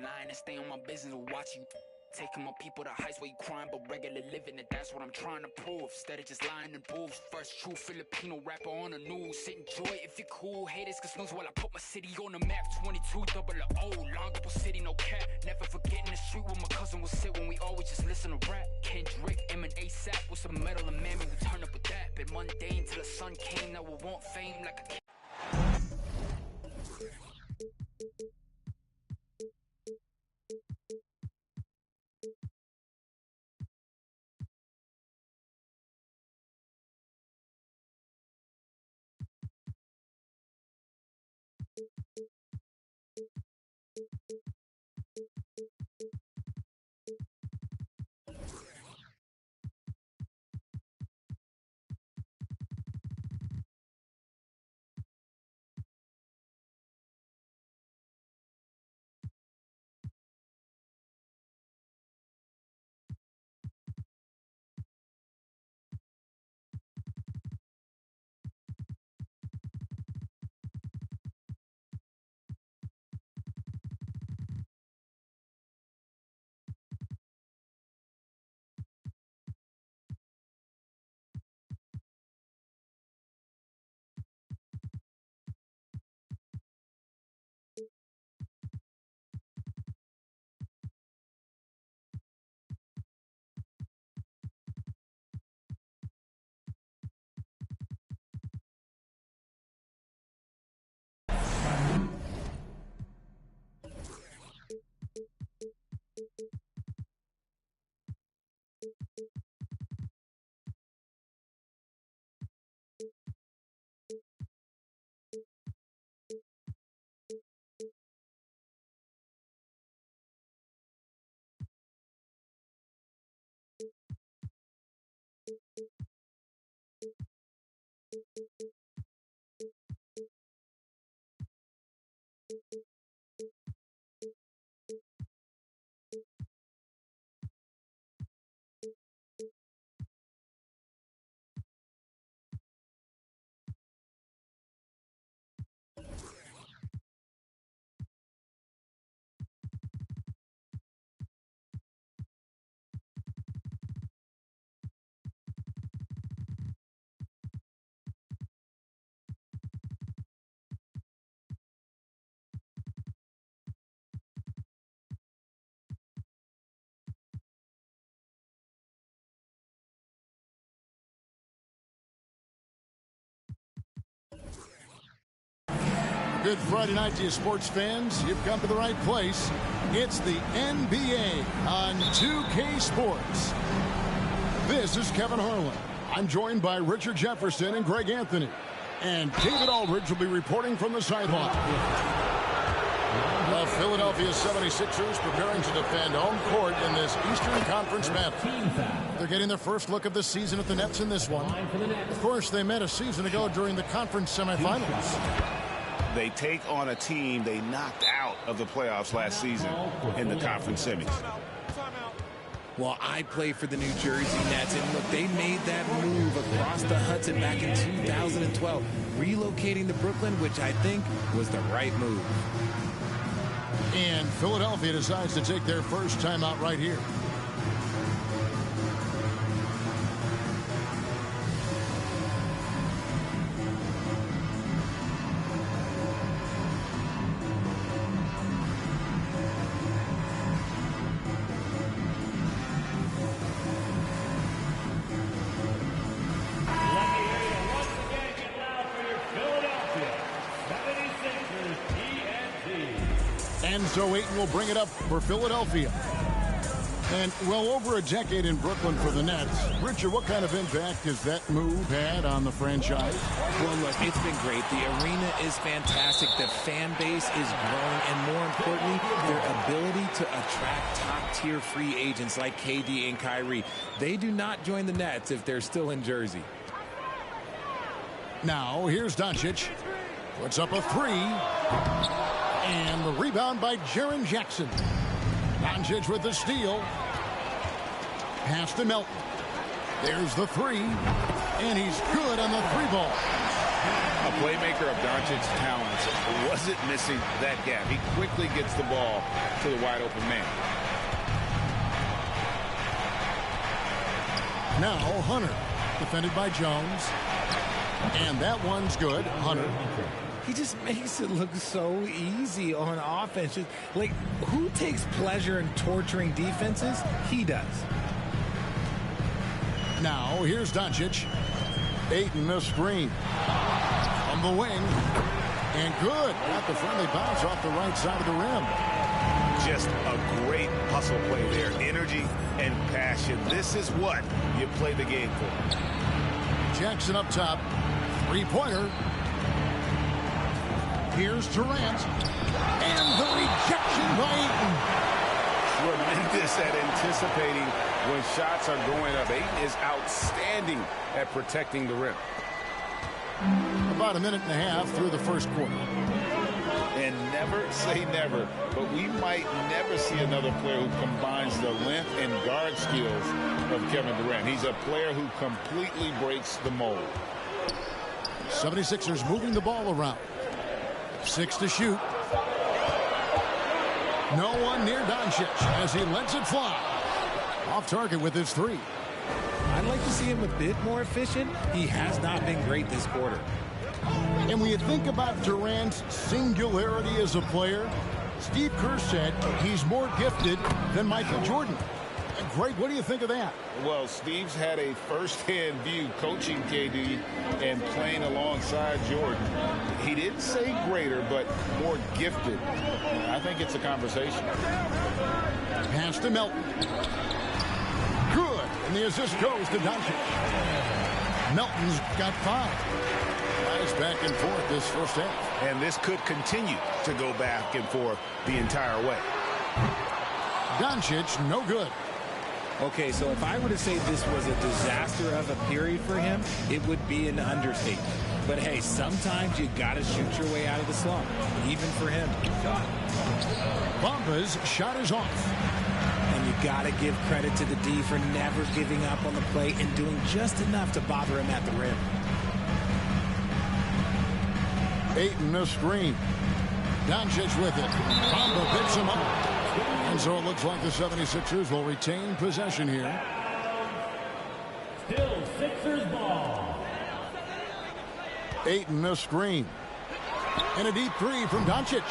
line and stay on my business and watch you. Taking my people to heights where you crying, but regular living it, that's what I'm trying to prove. Instead of just lying in booths. First true Filipino rapper on the news. Sit enjoy if you're cool. Haters can snooze while I put my city on the map. 22 double O, Longapo City, no cap. Never forgetting the street where my cousin would sit when we always just listen to rap. Kendrick, M and ASAP with some metal and mammy, we turn up with that. Been mundane till the sun came, now we want fame like a kid. Good Friday night to you, sports fans. You've come to the right place. It's the NBA on 2K Sports. This is Kevin Harlan. I'm joined by Richard Jefferson and Greg Anthony. And David Aldridge will be reporting from the sideline. The Philadelphia 76ers preparing to defend home court in this Eastern Conference battle. They're getting their first look of the season at the Nets in this one. Of course, they met a season ago during the conference semifinals. They take on a team they knocked out of the playoffs last season in the conference semis. Well, I play for the New Jersey Nets, and look, they made that move across the Hudson back in 2012, relocating to Brooklyn, which I think was the right move. And Philadelphia decides to take their first time out right here. So Ayton will bring it up for Philadelphia. And well over a decade in Brooklyn for the Nets. Richard, what kind of impact has that move had on the franchise? Well, look, it's been great. The arena is fantastic. The fan base is growing. And more importantly, their ability to attract top-tier free agents like KD and Kyrie. They do not join the Nets if they're still in Jersey. Now, here's Doncic. Puts up a three. And the rebound by Jaren Jackson. Doncic with the steal. Pass to Melton. There's the three. And he's good on the three ball. A playmaker of Doncic's talents wasn't missing that gap. He quickly gets the ball to the wide open man. Now Hunter, defended by Jones. And that one's good. Hunter. He just makes it look so easy on offense. Just, like, who takes pleasure in torturing defenses? He does. Now here's Doncic. Ayton a screen. On the wing. And good. Got the friendly bounce off the right side of the rim. Just a great hustle play there. Energy and passion. This is what you play the game for. Jackson up top. Three-pointer. Here's Durant. And the rejection by Ayton. Tremendous at anticipating when shots are going up. Ayton is outstanding at protecting the rim. About a minute and a half through the first quarter. And never say never, but we might never see another player who combines the length and guard skills of Kevin Durant. He's a player who completely breaks the mold. 76ers moving the ball around. 6 to shoot. No one near Doncic as he lets it fly. Off target with his three. I'd like to see him a bit more efficient. He has not been great this quarter. And when you think about Durant's singularity as a player, Steve Kerr said he's more gifted than Michael Jordan. Greg, what do you think of that? Well, Steve's had a first-hand view coaching KD and playing alongside Jordan. He didn't say greater, but more gifted. I think it's a conversation. Pass to Melton. Good. And the assist goes to Doncic. Melton's got 5. Nice back and forth this first half. And this could continue to go back and forth the entire way. Doncic, no good. Okay, so if I were to say this was a disaster of a period for him, it would be an understatement. But hey, sometimes you got to shoot your way out of the slump, even for him. Bamba's shot is off. And you got to give credit to the D for never giving up on the play and doing just enough to bother him at the rim. Ayton a screen. Doncic with it. Bamba picks him up. And so it looks like the 76ers will retain possession here. Still Sixers ball. Ayton a screen. And a deep three from Doncic.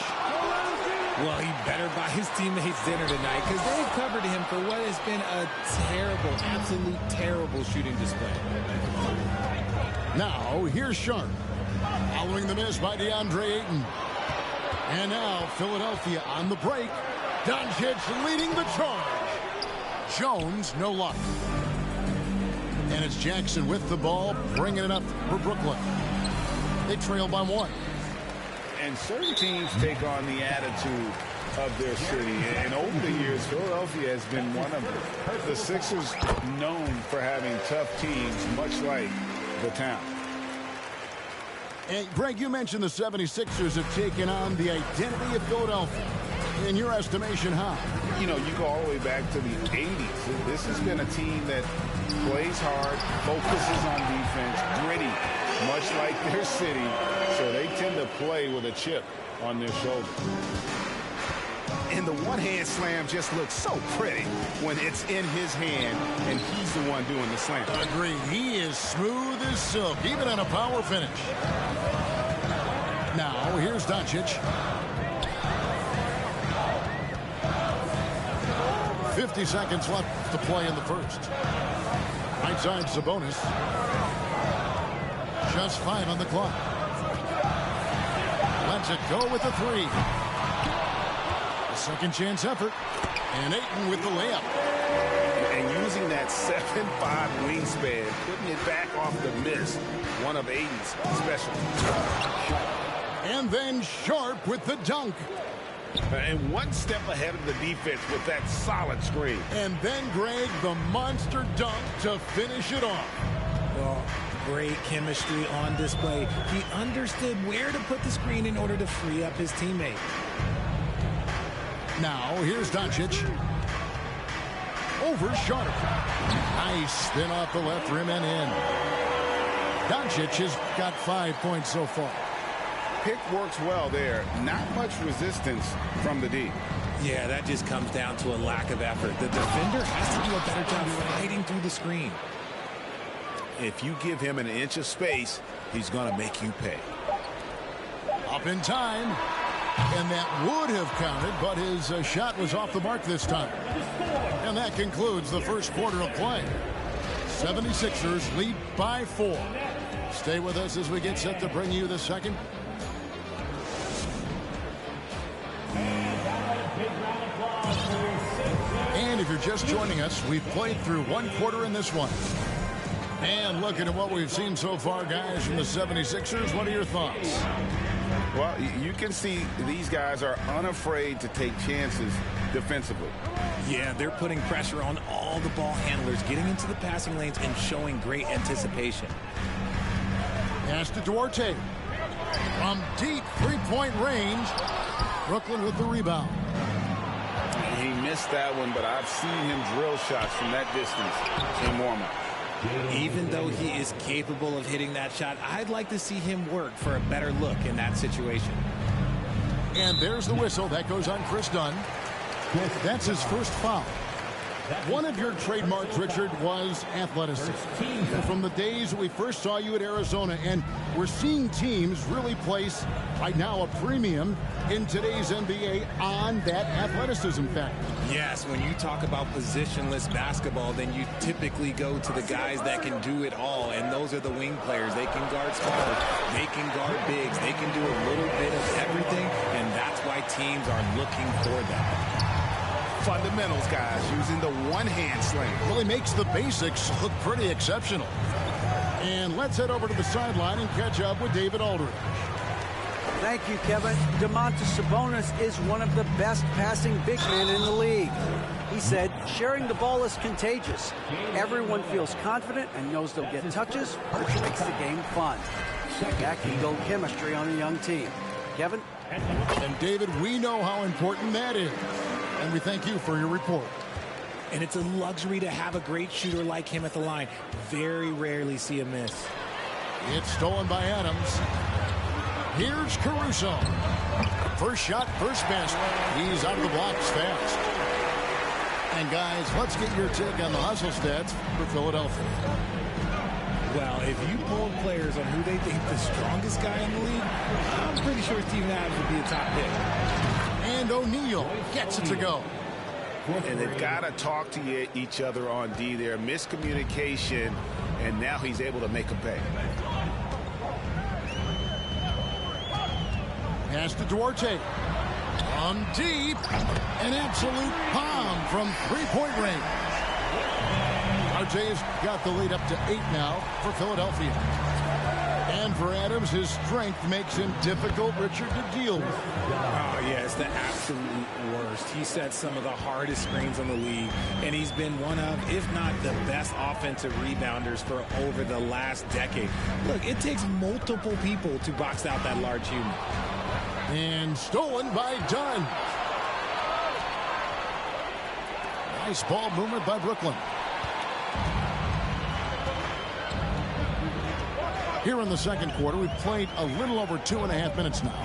Well, he better buy his teammates dinner tonight because they covered him for what has been a terrible, absolute terrible shooting display. Now, here's Sharp. Following the miss by DeAndre Ayton. And now, Philadelphia on the break. Doncic leading the charge. Jones, no luck. And it's Jackson with the ball, bringing it up for Brooklyn. They trail by 1. And certain teams take on the attitude of their city. And over the years, Philadelphia has been one of them. The Sixers known for having tough teams, much like the town. And Greg, you mentioned the 76ers have taken on the identity of Philadelphia. In your estimation, how? You know, you go all the way back to the 80s. This has been a team that plays hard, focuses on defense, gritty, much like their city. So they tend to play with a chip on their shoulder. And the one-hand slam just looks so pretty when it's in his hand and he's the one doing the slam. Agreed. He is smooth as silk, even on a power finish. Now, here's Doncic. 50 seconds left to play in the first. Right side, Sabonis. Just 5 on the clock. Lets it go with the 3. A second chance effort. And Ayton with the layup. And using that 7'5" wingspan, putting it back off the miss. One of Ayton's specialties. And then Sharp with the dunk. And one step ahead of the defense with that solid screen. And then, Greg, the monster dunk to finish it off. Well, great chemistry on display. He understood where to put the screen in order to free up his teammate. Now, here's Doncic. Over Sharp. Nice spin off the left rim and in. Doncic has got 5 points so far. Pick works well there. Not much resistance from the D. Yeah, that just comes down to a lack of effort. The defender has to do a better job fighting through the screen. If you give him an inch of space, he's going to make you pay. Up in time. And that would have counted, but his shot was off the mark this time. And that concludes the first quarter of play. 76ers lead by 4. Stay with us as we get set to bring you the second. And if you're just joining us, we've played through one quarter in this one. And looking at what we've seen so far, guys, from the 76ers, what are your thoughts? Well, you can see these guys are unafraid to take chances defensively. Yeah, they're putting pressure on all the ball handlers, getting into the passing lanes and showing great anticipation. Pass to Duarte. From deep three-point range. Brooklyn with the rebound. He missed that one, but I've seen him drill shots from that distance in warm-up. Even though he is capable of hitting that shot, I'd like to see him work for a better look in that situation. And there's the whistle. That goes on Chris Dunn. That's his first foul. One of your trademarks, Richard, was athleticism. From the days we first saw you at Arizona, and we're seeing teams really place, right now, a premium in today's NBA on that athleticism factor. Yes, when you talk about positionless basketball, then you typically go to the guys that can do it all, and those are the wing players. They can guard small, they can guard bigs, they can do a little bit of everything, and that's why teams are looking for them. Fundamentals, guys, using the one-hand slam. Really makes the basics look pretty exceptional. And let's head over to the sideline and catch up with David Aldridge. Thank you, Kevin. Domantas Sabonis is one of the best passing big men in the league. He said, sharing the ball is contagious. Everyone feels confident and knows they'll get touches, which makes the game fun. That can build chemistry on a young team. Kevin? And David, we know how important that is. And we thank you for your report. And it's a luxury to have a great shooter like him at the line. Very rarely see a miss. It's stolen by Adams. Here's Caruso. First shot, first basket. He's out of the blocks fast. And guys, let's get your take on the hustle stats for Philadelphia. Well, if you polled players on who they think the strongest guy in the league, I'm pretty sure Steven Adams would be a top pick. And O'Neal gets it to go. And they've got to talk to each other on D there. Miscommunication, and now he's able to make a pay. Pass to Duarte. From deep. An absolute bomb from three-point range. RJ's got the lead up to 8 now for Philadelphia. And for Adams, his strength makes him difficult, Richard, to deal with. Oh, yeah, it's the absolute worst. He sets some of the hardest screens in the league, and he's been one of, if not the best offensive rebounders for over the last decade. Look, it takes multiple people to box out that large human. And stolen by Dunn. Nice ball movement by Brooklyn. Here in the second quarter, we've played a little over 2.5 minutes now.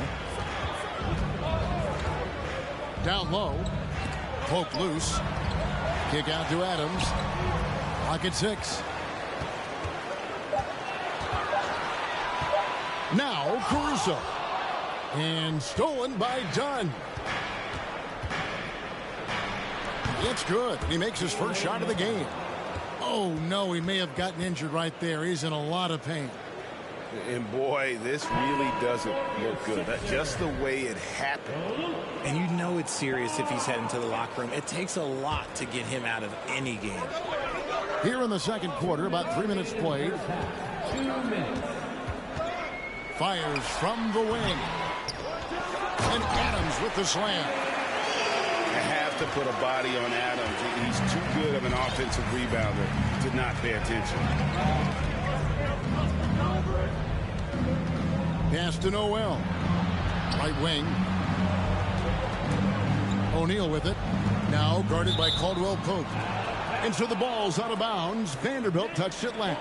Down low. Poke loose. Kick out to Adams. Pocket 6. Now Caruso. And stolen by Dunn. It's good. He makes his first shot of the game. Oh, no, he may have gotten injured right there. He's in a lot of pain. And boy, this really doesn't look good. That's just the way it happened. And you know it's serious if he's heading to the locker room. It takes a lot to get him out of any game. Here in the second quarter, about 3 minutes played. 2 minutes. Fires from the wing. And Adams with the slam. You have to put a body on Adams. He's too good of an offensive rebounder to not pay attention. Pass to Noel. Right wing. O'Neal with it. Now guarded by Caldwell Pope. And so the ball's out of bounds. Vanderbilt touched it last.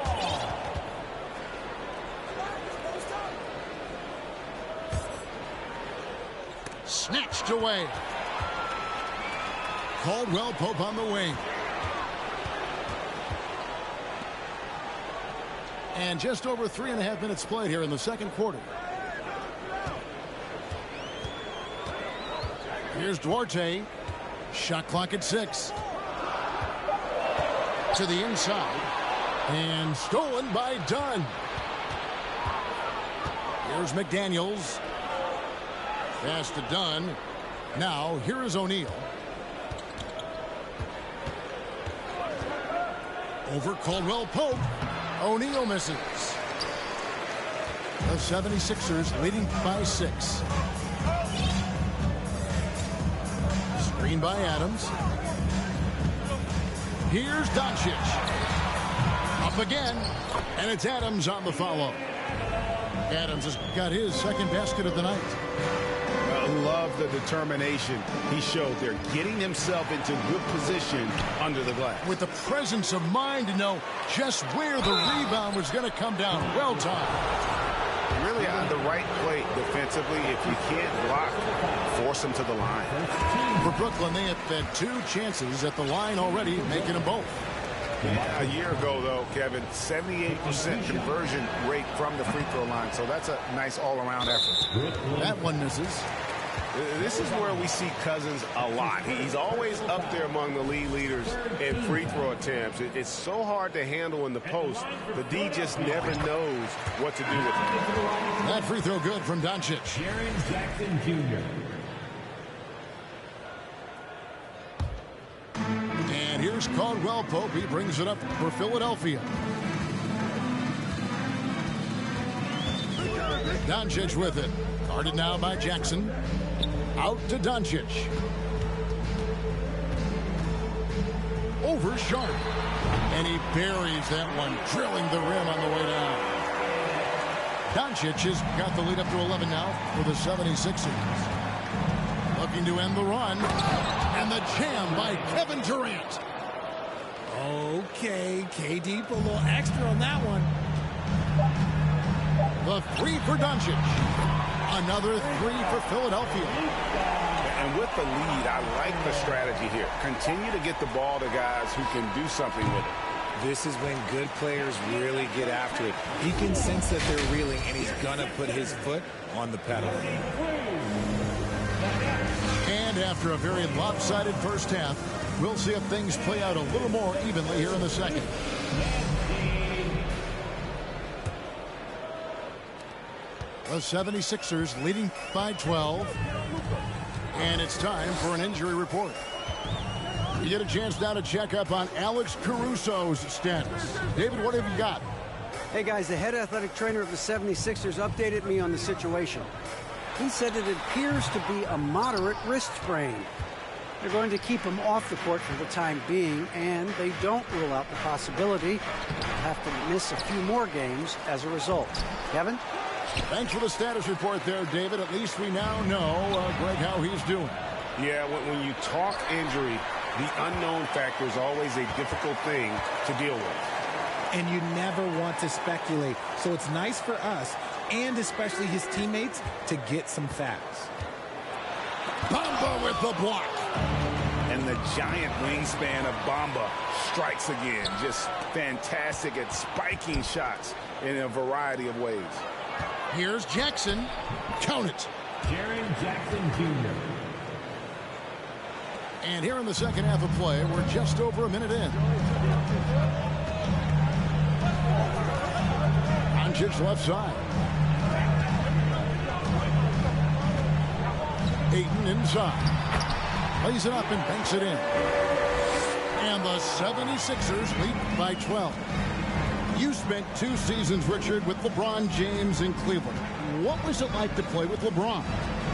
snatched away. Caldwell Pope on the wing. And just over 3.5 minutes played here in the second quarter. Here's Duarte. Shot clock at 6. To the inside. And stolen by Dunn. Here's McDaniels. Pass to Dunn. Now, here is O'Neal. Over Caldwell Pope. O'Neal misses. The 76ers leading by 6. Screen by Adams. Here's Doncic. Up again. And it's Adams on the follow. Adams has got his second basket of the night. I love the determination he showed there, getting himself into good position under the glass. With the presence of mind to know just where the rebound was going to come down. Well timed. Really on the right plate defensively. If you can't block, force him to the line. For Brooklyn, they have had 2 chances at the line already, making them both. A year ago, though, Kevin, 78% conversion rate from the free throw line. So that's a nice all-around effort. That one misses. This is where we see Cousins a lot. He's always up there among the league leaders in free throw attempts. It's so hard to handle in the post. The D just never knows what to do with it. That free throw good from Doncic. Jaren Jackson Jr. And here's Caldwell Pope. He brings it up for Philadelphia. Doncic with it. Guarded now by Jackson. Out to Doncic. Over Sharp. And he buries that one, drilling the rim on the way down. Doncic has got the lead up to 11 now for the 76ers. Looking to end the run. And the jam by Kevin Durant. Okay, KD put a little extra on that one. The 3 for Doncic. Another 3 for Philadelphia. And with the lead, I like the strategy here. Continue to get the ball to guys who can do something with it. This is when good players really get after it. He can sense that they're reeling, and he's going to put his foot on the pedal. And after a very lopsided first half, we'll see if things play out a little more evenly here in the second. The 76ers leading by 12. And it's time for an injury report. We get a chance now to check up on Alex Caruso's status. David, what have you got? Hey, guys, the head athletic trainer of the 76ers updated me on the situation. He said it appears to be a moderate wrist sprain. They're going to keep him off the court for the time being, and they don't rule out the possibility he'll have to miss a few more games as a result. Kevin? Thanks for the status report there, David. At least we now know, Greg, how he's doing. Yeah, when you talk injury, the unknown factor is always a difficult thing to deal with. And you never want to speculate. So it's nice for us, and especially his teammates, to get some facts. Bamba with the block. And the giant wingspan of Bamba strikes again. Just fantastic at spiking shots in a variety of ways. Here's Jackson. Count it. Jaren Jackson Jr. And here in the second half of play, we're just over a minute in. Doncic left side. Ayton inside. Lays it up and banks it in. And the 76ers lead by 12. You spent 2 seasons, Richard, with LeBron James in Cleveland. What was it like to play with LeBron?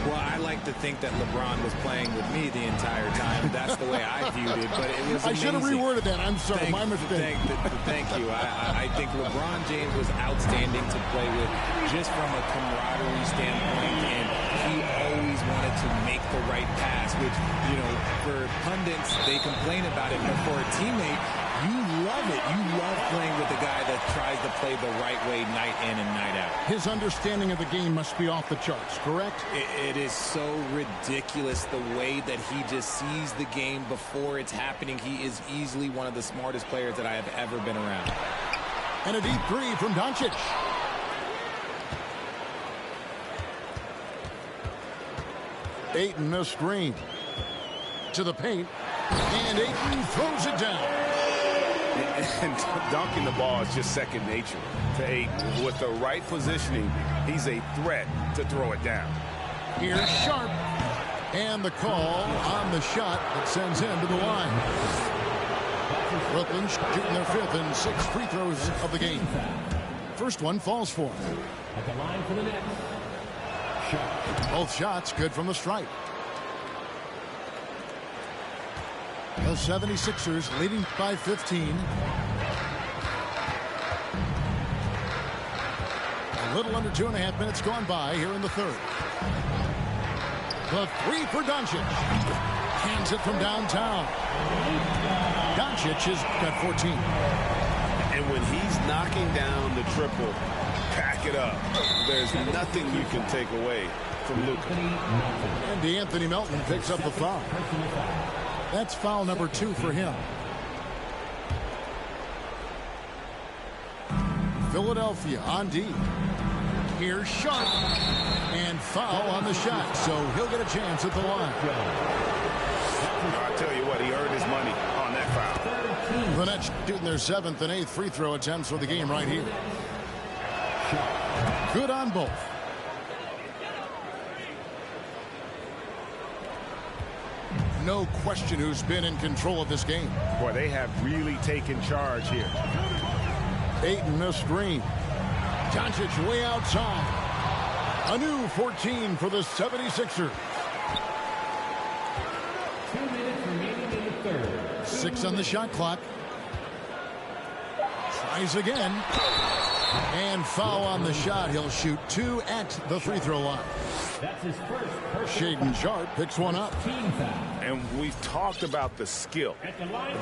Well, I like to think that LeBron was playing with me the entire time. That's the way I viewed it, but it was amazing. I should have reworded that. I'm sorry, my mistake. Thank you. I think LeBron James was outstanding to play with just from a camaraderie standpoint, and he always wanted to make the right pass, which, you know, for pundits, they complain about it, but for a teammate, you love it. You love playing with a guy that tries to play the right way night in and night out. His understanding of the game must be off the charts, correct? It is so ridiculous the way that he just sees the game before it's happening. He is easily one of the smartest players that I have ever been around. And a deep three from Doncic. Ayton the screen. To the paint. And Ayton throws it down. And dunking the ball is just second nature to Ayton. With the right positioning, he's a threat to throw it down. Here's Sharp. And the call on the shot that sends him to the line. Brooklyn shooting their 5th and 6th free throws of the game. First one falls for him. At the line for the Nets. Both shots good from the stripe. The 76ers leading by 15. A little under 2.5 minutes gone by here in the third. The three for Doncic. Hands it from downtown. Doncic has got 14. And when he's knocking down the triple, pack it up. There's nothing you can take away from Luka. And DeAnthony Melton picks up the foul. That's foul number 2 for him. Philadelphia on D. Here's Sharp. And foul on the shot, so he'll get a chance at the line. I'll tell you what, he earned his money on that foul. The Nets shooting their 7th and 8th free throw attempts for the game right here. Good on both. No question who's been in control of this game. Boy, they have really taken charge here. Ayton the screen. Doncic way outside. A new 14 for the 76ers. 2 minutes remaining in the third. 6 on the shot clock. Tries again. And foul on the shot. He'll shoot 2 at the free throw line. That's his first. Shaedon Sharp picks one up. Team foul. And we've talked about the skill.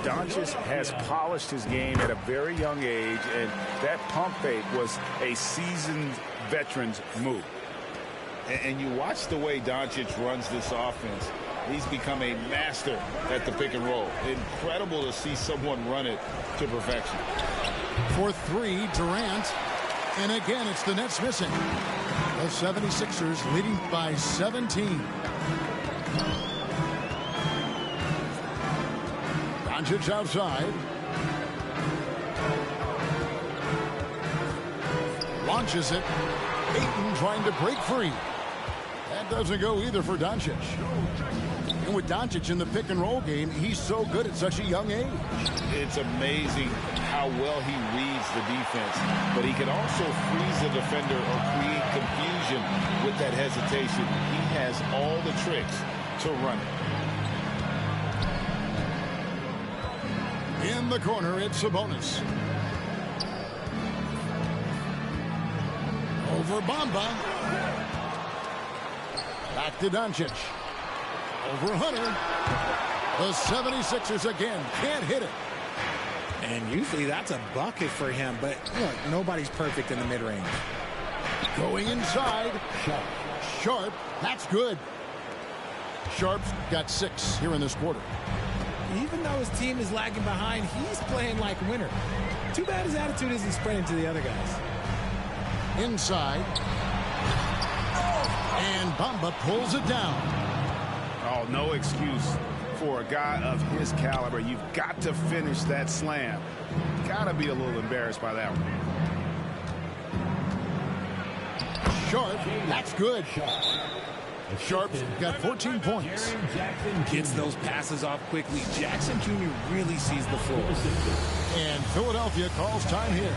Doncic has polished his game at a very young age, and that pump fake was a seasoned veteran's move. And you watch the way Doncic runs this offense. He's become a master at the pick and roll. Incredible to see someone run it to perfection. For 3, Durant. And again, it's the Nets missing. The 76ers leading by 17. Doncic outside. Launches it. Ayton trying to break free. That doesn't go either for Doncic. And with Doncic in the pick and roll game, he's so good at such a young age. It's amazing how well he reads the defense, but he can also freeze the defender or create confusion with that hesitation. He has all the tricks to run it. In the corner, it's Sabonis. Over Bamba. Back to Doncic. Over Hunter. The 76ers again can't hit it. And usually that's a bucket for him, but look, nobody's perfect in the mid-range. Going inside. Sharp. That's good. Sharp's got 6 here in this quarter. Even though his team is lagging behind, he's playing like winner. Too bad his attitude isn't spreading to the other guys. Inside. And Bamba pulls it down. Oh, no excuse for a guy of his caliber. You've got to finish that slam. Got to be a little embarrassed by that one. Sharp. That's good. Sharp's got 14 points. Gets those passes off quickly. Jackson Jr. really sees the floor. And Philadelphia calls time here.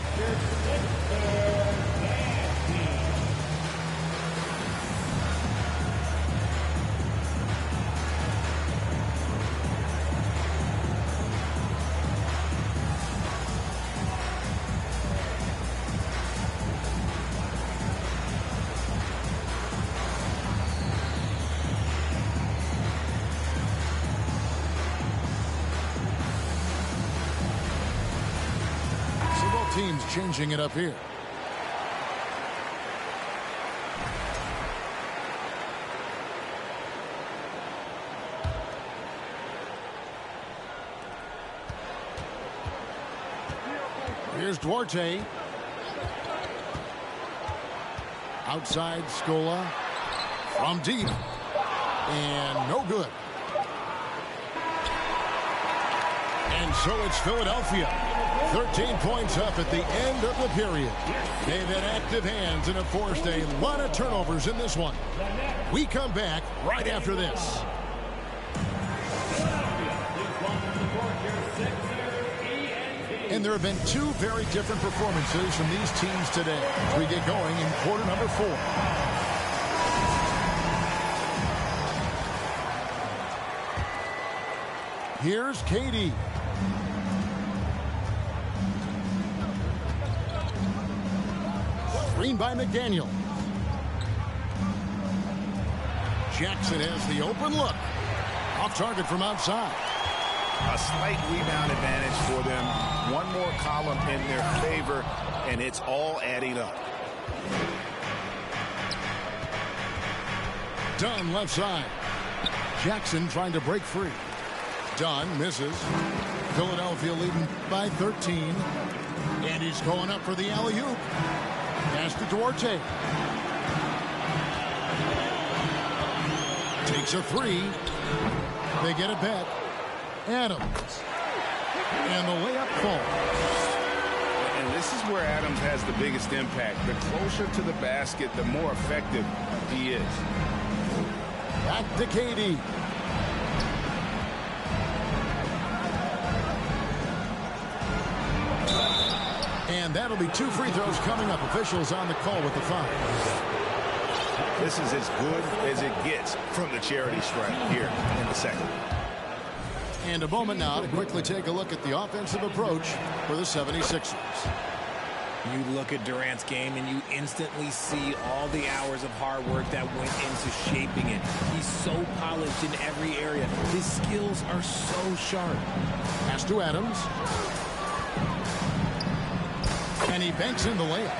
teams changing it up here. Here's Duarte. Outside Scola. From deep. And no good. And so it's Philadelphia. 13 points up at the end of the period. They've had active hands and have forced a lot of turnovers in this one. We come back right after this. And there have been two very different performances from these teams today as we get going in quarter number 4. Here's KD. Screen by McDaniel. Jackson has the open look. Off target from outside. A slight rebound advantage for them. One more column in their favor, and it's all adding up. Dunn left side. Jackson trying to break free. Dunn misses. Philadelphia leading by 13. And he's going up for the alley-oop. Pass to Duarte. Takes a 3. They get it back. Adams. And the layup falls. And this is where Adams has the biggest impact. The closer to the basket, the more effective he is. Back to KD. And that'll be 2 free throws coming up. Officials on the call with the foul. This is as good as it gets from the charity stripe here in the second. And a moment now to quickly take a look at the offensive approach for the 76ers. You look at Durant's game and you instantly see all the hours of hard work that went into shaping it. He's so polished in every area. His skills are so sharp. Pass to Adams. And he banks in the layup.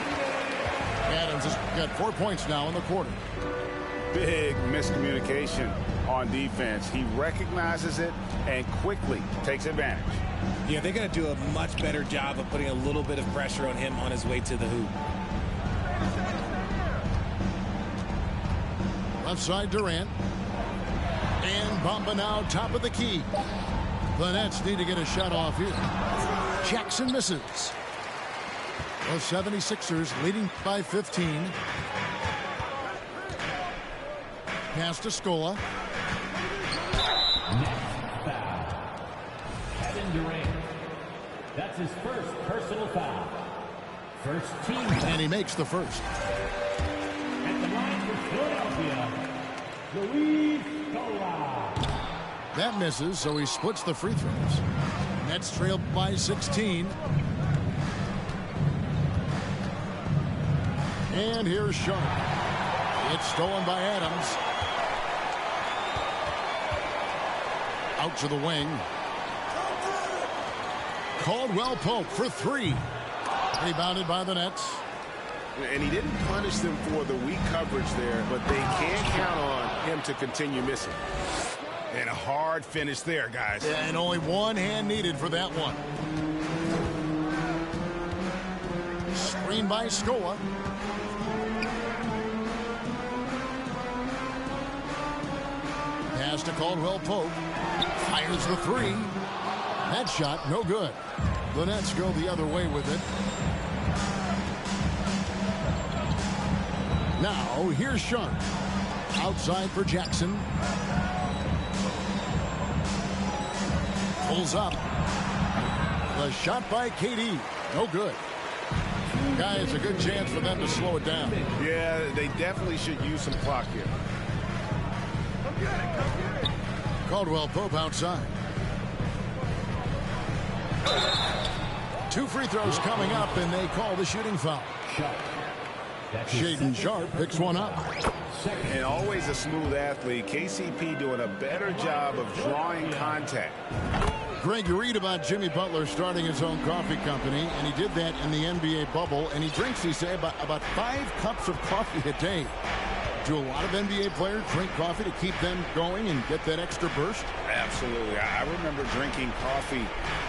Adams has got 4 points now in the quarter. Big miscommunication on defense. He recognizes it and quickly takes advantage. Yeah, they're going to do a much better job of putting a little bit of pressure on him on his way to the hoop. Left side Durant. And Bamba now top of the key. The Nets need to get a shot off here. Jackson misses. The 76ers leading by 15. Pass to Scola. Kevin Durant. That's his first personal foul. First team. And he makes the first. At the line for Philadelphia, Luis Scola. That misses, so he splits the free throws. Nets trail by 16. And here's Sharp. It's stolen by Adams. Out to the wing. Caldwell Pope for 3. Rebounded by the Nets. And he didn't punish them for the weak coverage there, but they can't count on him to continue missing. And a hard finish there, guys. And only one hand needed for that one. Screen by Scola. Pass to Caldwell Pope. Fires the 3. That shot, no good. The Nets go the other way with it. Now, here's Sharp. Outside for Jackson. Pulls up. The shot by KD. No good. Guys, a good chance for them to slow it down. Yeah, they definitely should use some clock here. Caldwell Pope outside. 2 free throws coming up, and they call the shooting foul. Shaedon Sharp picks one up. And always a smooth athlete. KCP doing a better job of drawing contact. Greg, you read about Jimmy Butler starting his own coffee company, and he did that in the NBA bubble, and he drinks, he say, about 5 cups of coffee a day. Do a lot of NBA players drink coffee to keep them going and get that extra burst? Absolutely. I remember drinking coffee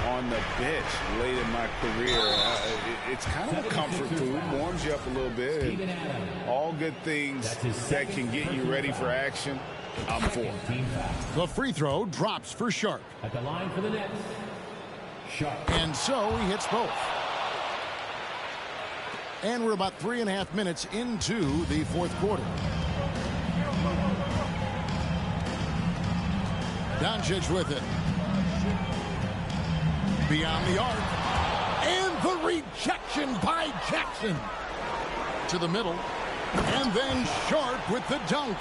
on the bench late in my career. It's kind of a comfort food, warms you up a little bit, and all good things that can get you ready for action. I'm for. The free throw drops for Sharp. At the line for the Nets, Sharp. And so he hits both. And we're about 3.5 minutes into the fourth quarter. Doncic with it. Beyond the arc. And the rejection by Jackson. To the middle. And then Sharp with the dunk.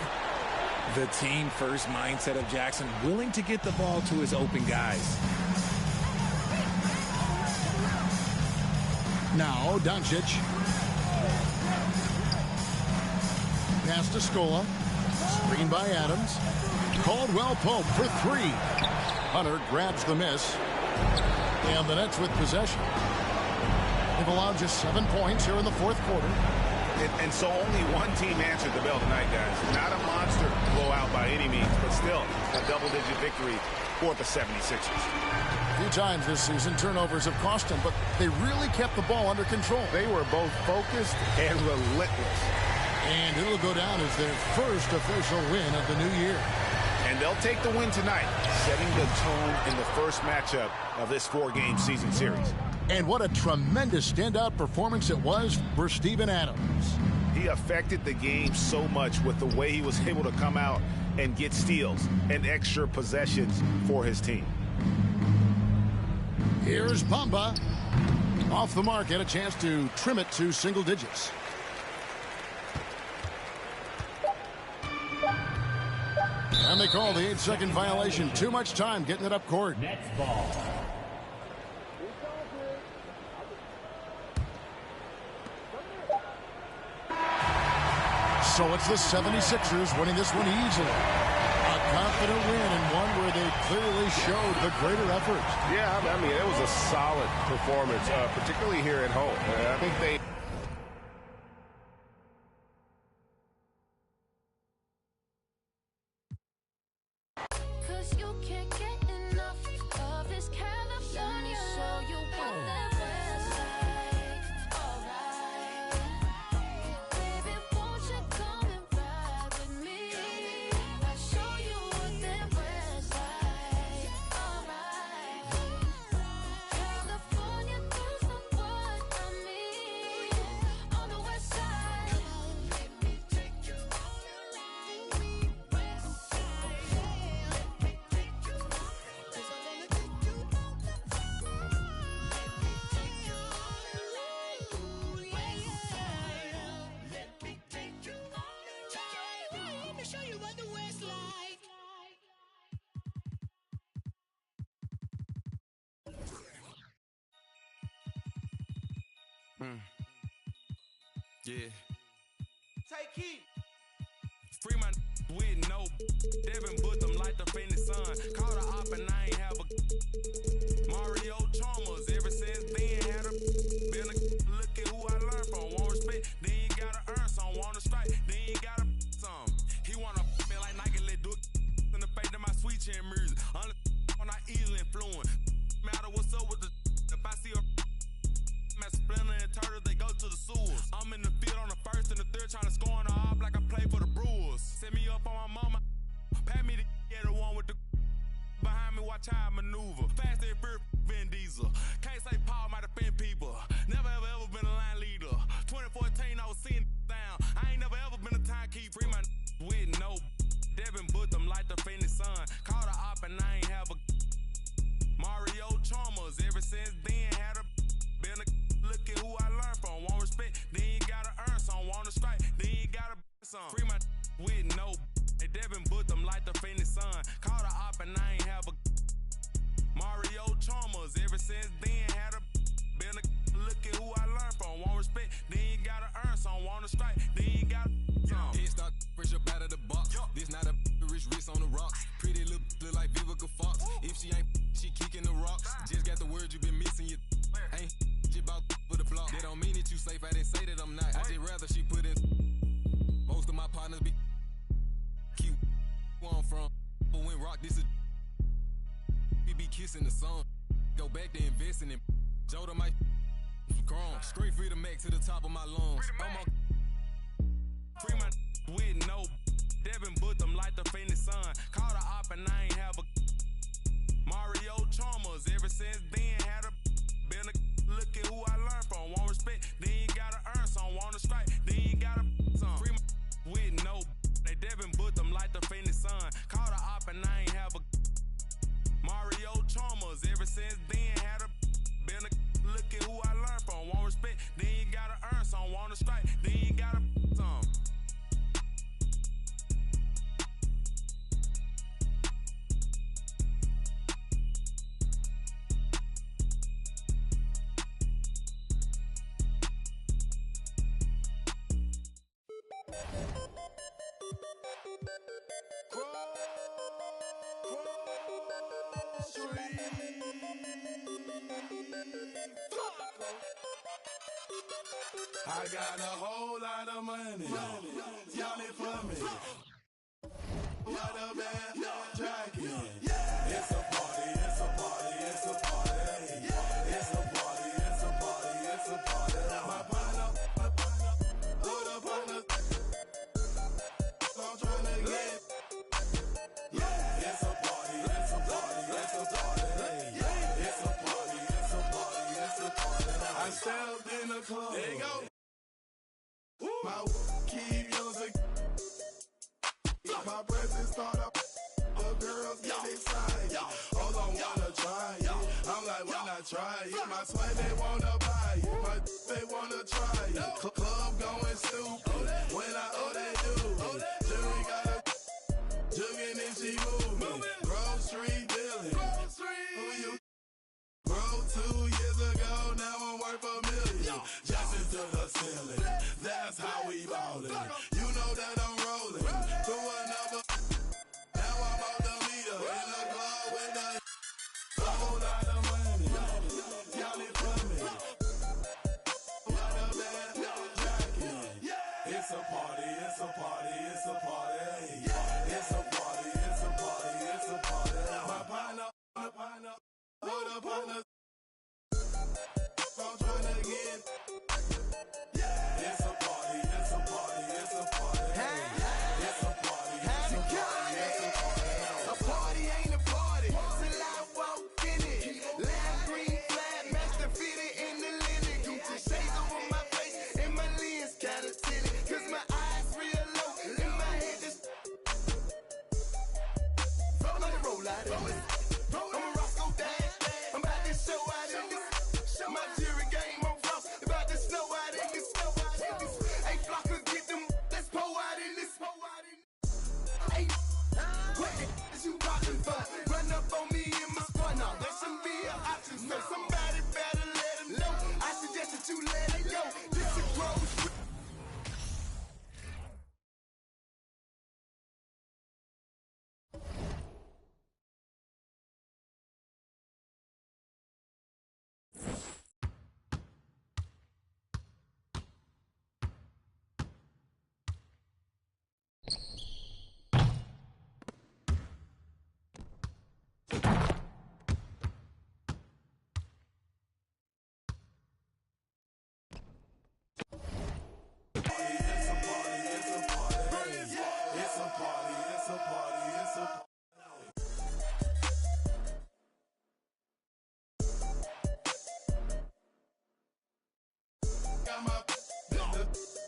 The team first mindset of Jackson, willing to get the ball to his open guys. Now Doncic. Pass to Scola. Screen by Adams. Caldwell Pope for 3. Hunter grabs the miss. And the Nets with possession. They've allowed just 7 points here in the fourth quarter. And so only one team answered the bell tonight, guys. Not a monster blowout by any means, but still a double-digit victory for the 76ers. A few times this season, turnovers have cost them, but they really kept the ball under control. They were both focused and relentless. And it'll go down as their first official win of the new year. And they'll take the win tonight, setting the tone in the first matchup of this 4-game season series. And what a tremendous standout performance it was for Steven Adams. He affected the game so much with the way he was able to come out and get steals and extra possessions for his team. Here's Bamba. Off the mark, had a chance to trim it to single digits. And they call the 8-second violation. Too much time getting it up court. Nets ball. So it's the 76ers winning this one easily. A confident win and one where they clearly showed the greater effort. Yeah, I mean, it was a solid performance, particularly here at home. I think they... Yeah. Take heat. Free my with no Devin put them like the Phoenix Sun. Caught a op and I ain't have a Mario Chalmers. Ever since then had a been a look at who I learned from. Won't respect, then you gotta earn some. Wanna strike, then you gotta some. He wanna me like Nike, let do it in the face of my sweet chin music. On I easily influence. Matter what's up with the if I see a Splinter and Turtle, they go to the sewers. I'm in the field on the first and the third, trying to score on the off like I play for the Brewers. Set me up on my mama. Pat me the one with the behind me, watch how I maneuver. Fast and fear, Vin Diesel. Can't say I didn't say that I'm not. I just rather she put in. Most of my partners be keep where I'm from. But when rock this is we be kissing the sun. Go back to investing in Joda might chrome. Scream free to make to the top of my lungs. Free my with no Devin put them like the faintest sun. Called her op and I ain't have a Mario Chalmers. Ever since then had a been a look at who I learned from. Want respect, then you gotta earn some. Want to strike, then you gotta some. Free my with no they Devin put them like the faintest sun. Called her op and I ain't have a Mario Chalmers. Ever since then had a been a look at who I learned from. Want respect, then you gotta earn some. Want to strike, then you gotta some. I got a whole lot of money. Y'all it for me. What a bad dragon. It's a party, it's a party, it's a party. It's a party, it's a party, it's a party. My partner, hold up on the I'm trying to get. Yeah, it's a party, it's a party, it's a party. It's a party, it's a party, it's a party. I stepped in the club. There you go. My keep using my presence start up. The girls get excited. Hold on, wanna try it. I'm like, why not try it? My sweat, they wanna buy it. My they wanna try it. Club going stupid. When they do. Jury got a jugging and she moving. Grocery dealing. Who you? Bro, 2 years ago, now I'm worth $1 million. Just to the ceiling. That's how we ballin'. You know that I'm rolling through another. Now I'm out the meter in the club with a whole lot of money. Y'all it for me. What a bad jacket. It's a party, it's a party, it's a party. It's a party, it's a party, it's a party. My partner, hold up on the. I'm trying to get. It's a party, it's a party, it's a party. It's a party, it's a party, it's a party. A party ain't a party till I walk in it. Lime green flag, master fitted in the linen. Gucci shades over my face and my lens kinda tinted. Cause my eyes real low and my head just roll out of it. I'm a Roscoe Dash. I'm about to show out in this. My jury game on frost. About to snow out in this. Hey, Flocker, get them. Let's pour out in this. Hey, what the is you talking for? Run up on me in my squad now. That shouldn't be an option. So somebody better let them know. I suggest that you let it go. This is gross.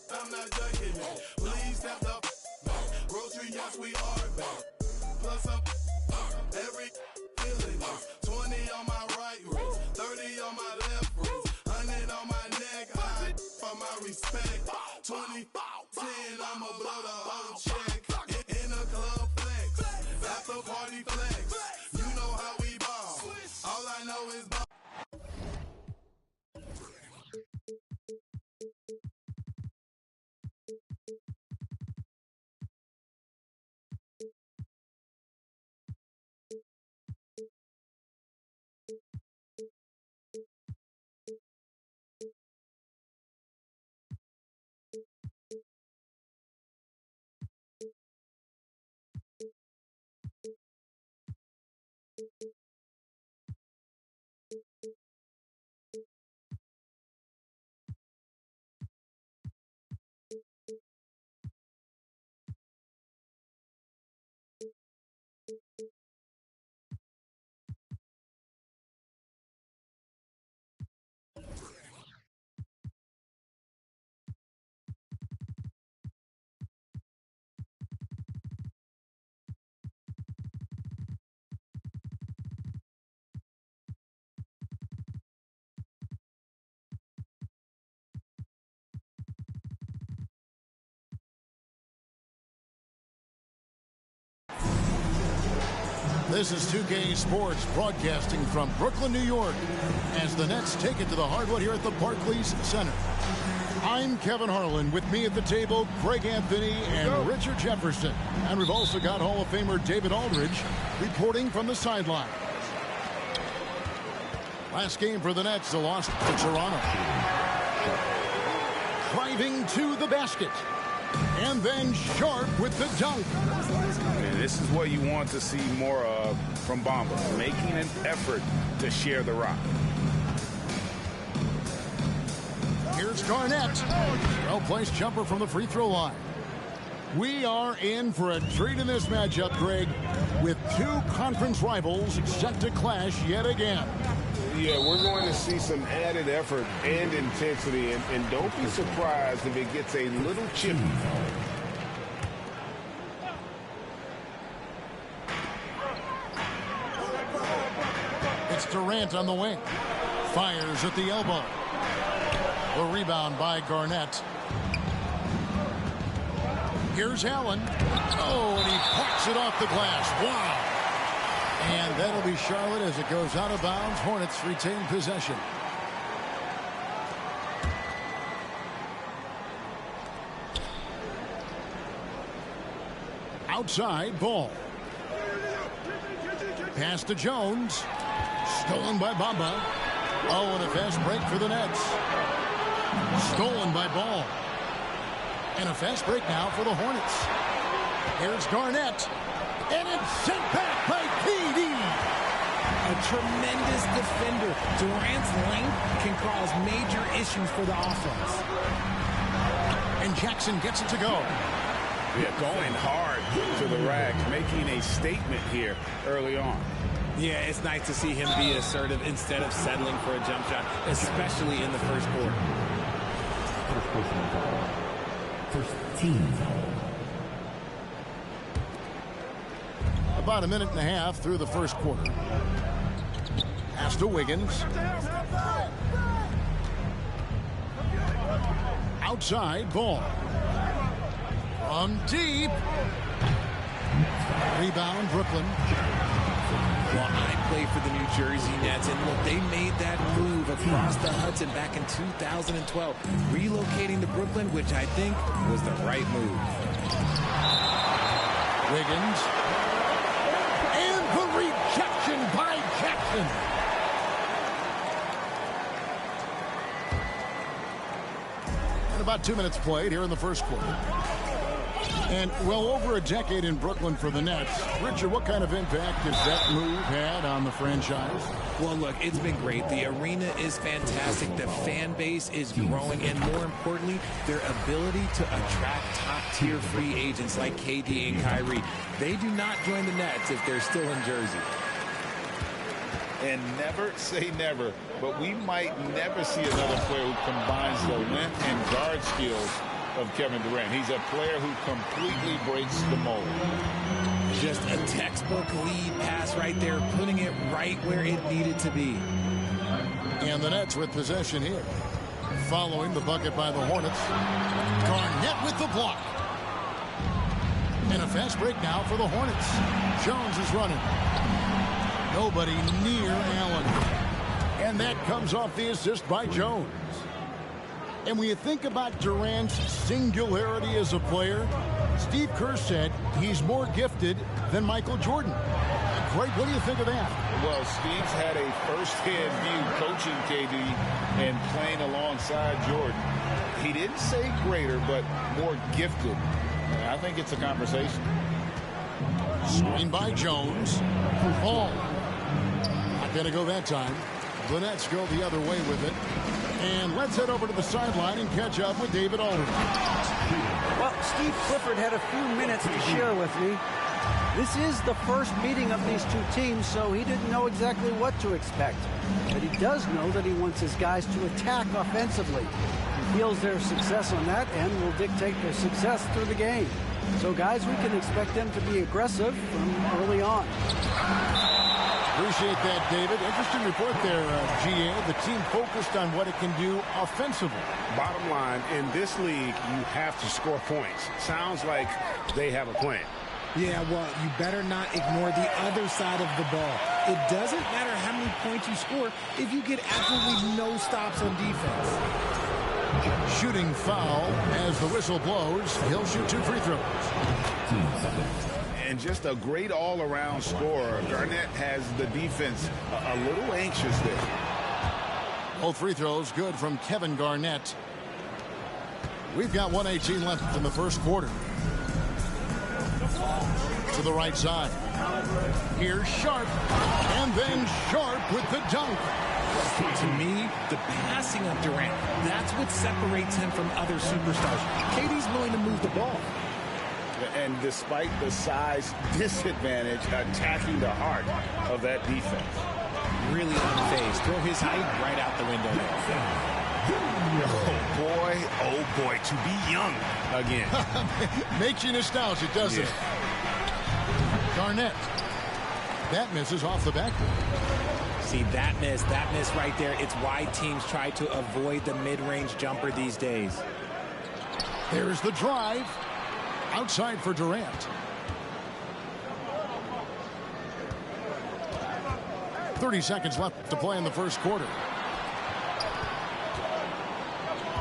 I'm not ducking it. Please step up. Grocery, yes, we are back. Plus up every feeling is 20 on my right wrist, 30 on my left wrist, 100 on my neck. I for my respect. 20, 10, I'ma blow the whole check. In a club flex, after party flex. You know how we ball. All I know is ball. This is 2K Sports broadcasting from Brooklyn, New York, as the Nets take it to the hardwood here at the Barclays Center. I'm Kevin Harlan. With me at the table, Greg Anthony and Richard Jefferson. And we've also got Hall of Famer David Aldridge reporting from the sideline. Last game for the Nets, a loss to Toronto. Driving to the basket. And then Sharp with the dunk. And this is what you want to see more of from Bamba, making an effort to share the rock. Here's Garnett. Well-placed jumper from the free throw line. We are in for a treat in this matchup, Greg, with two conference rivals set to clash yet again. Yeah, we're going to see some added effort and intensity, and don't be surprised if it gets a little chippy. It's Durant on the wing. Fires at the elbow. The rebound by Garnett. Here's Allen. Oh, and he pops it off the glass. Wow. And that'll be Charlotte as it goes out of bounds. Hornets retain possession. Outside, Ball. Pass to Jones. Stolen by Bamba. Oh, and a fast break for the Nets. Stolen by Ball. And a fast break now for the Hornets. Here's Garnett. And it's sent back by KD. A tremendous defender. Durant's length can cause major issues for the offense. And Jackson gets it to go. Yeah, going hard to the rack, making a statement here early on. Yeah, it's nice to see him be assertive instead of settling for a jump shot, especially in the first quarter. First team foul. About a minute and a half through the first quarter. Pass to Wiggins. Outside, Ball. From deep. Rebound, Brooklyn. Well, I play for the New Jersey Nets, and look, they made that move across the Hudson back in 2012, relocating to Brooklyn, which I think was the right move. Wiggins. And the rejection by Jackson. And about 2 minutes played here in the first quarter. And well over a decade in Brooklyn for the Nets. Richard, what kind of impact has that move had on the franchise? Well, look, it's been great. The arena is fantastic. The fan base is growing. And more importantly, their ability to attract top-tier free agents like KD and Kyrie. They do not join the Nets if they're still in Jersey. And never say never, but we might never see another player who combines the length and guard skills of Kevin Durant. He's a player who completely breaks the mold. Just a textbook lead pass right there, putting it right where it needed to be. And the Nets with possession here. Following the bucket by the Hornets. Garnett with the block. And a fast break now for the Hornets. Jones is running. Nobody near Allen. And that comes off the assist by Jones. And when you think about Durant's singularity as a player, Steve Kerr said he's more gifted than Michael Jordan. Greg, what do you think of that? Well, Steve's had a first-hand view coaching KD and playing alongside Jordan. He didn't say greater, but more gifted. And I think it's a conversation. Screen by Jones. Ball. Not going to go that time. The Nets go the other way with it. And let's head over to the sideline and catch up with David Aldridge. Well, Steve Clifford had a few minutes to share with me. This is the first meeting of these two teams, so he didn't know exactly what to expect. But he does know that he wants his guys to attack offensively. He feels their success on that end will dictate their success through the game. So, guys, we can expect them to be aggressive from early on. Appreciate that, David. Interesting report there, GA. The team focused on what it can do offensively. Bottom line, in this league, you have to score points. Sounds like they have a plan. Yeah, well, you better not ignore the other side of the ball. It doesn't matter how many points you score if you get absolutely no stops on defense. Shooting foul as the whistle blows. He'll shoot 2 free throws. And just a great all-around scorer. Garnett has the defense a little anxious there. Both free throws good from Kevin Garnett. We've got 1:18 left in the first quarter. To the right side. Here's Sharp. And then Sharp with the dunk. To me, the passing of Durant, that's what separates him from other superstars. KD's willing to move the ball. And despite the size disadvantage, attacking the heart of that defense. Really unfazed. Throw his height right out the window there. Oh boy, to be young again. Makes you nostalgic, doesn't it? Garnett. That misses off the backboard. See, that miss right there. It's why teams try to avoid the mid-range jumper these days. There's the drive. Outside for Durant. 30 seconds left to play in the first quarter.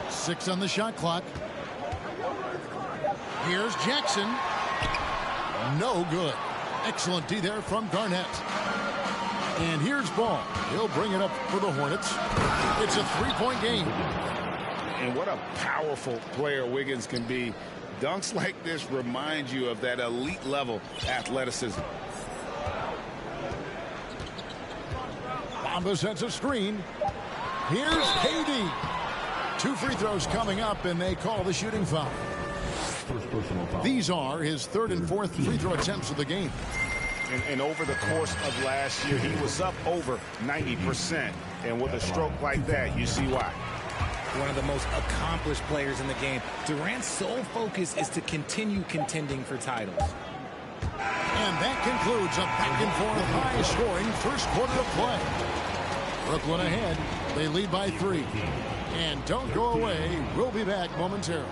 6 on the shot clock. Here's Jackson. No good. Excellent D there from Garnett. And here's Ball. He'll bring it up for the Hornets. It's a 3-point game. And what a powerful player Wiggins can be. Dunks like this remind you of that elite level athleticism. Bamba sets a screen. Here's KD. 2 free throws coming up, and they call the shooting foul. These are his 3rd and 4th free throw attempts of the game. And over the course of last year, he was up over 90%. And with a stroke like that, you see why. One of the most accomplished players in the game. Durant's sole focus is to continue contending for titles. And that concludes a back-and-forth high-scoring first quarter of play. Brooklyn ahead. They lead by 3. And don't go away. We'll be back momentarily.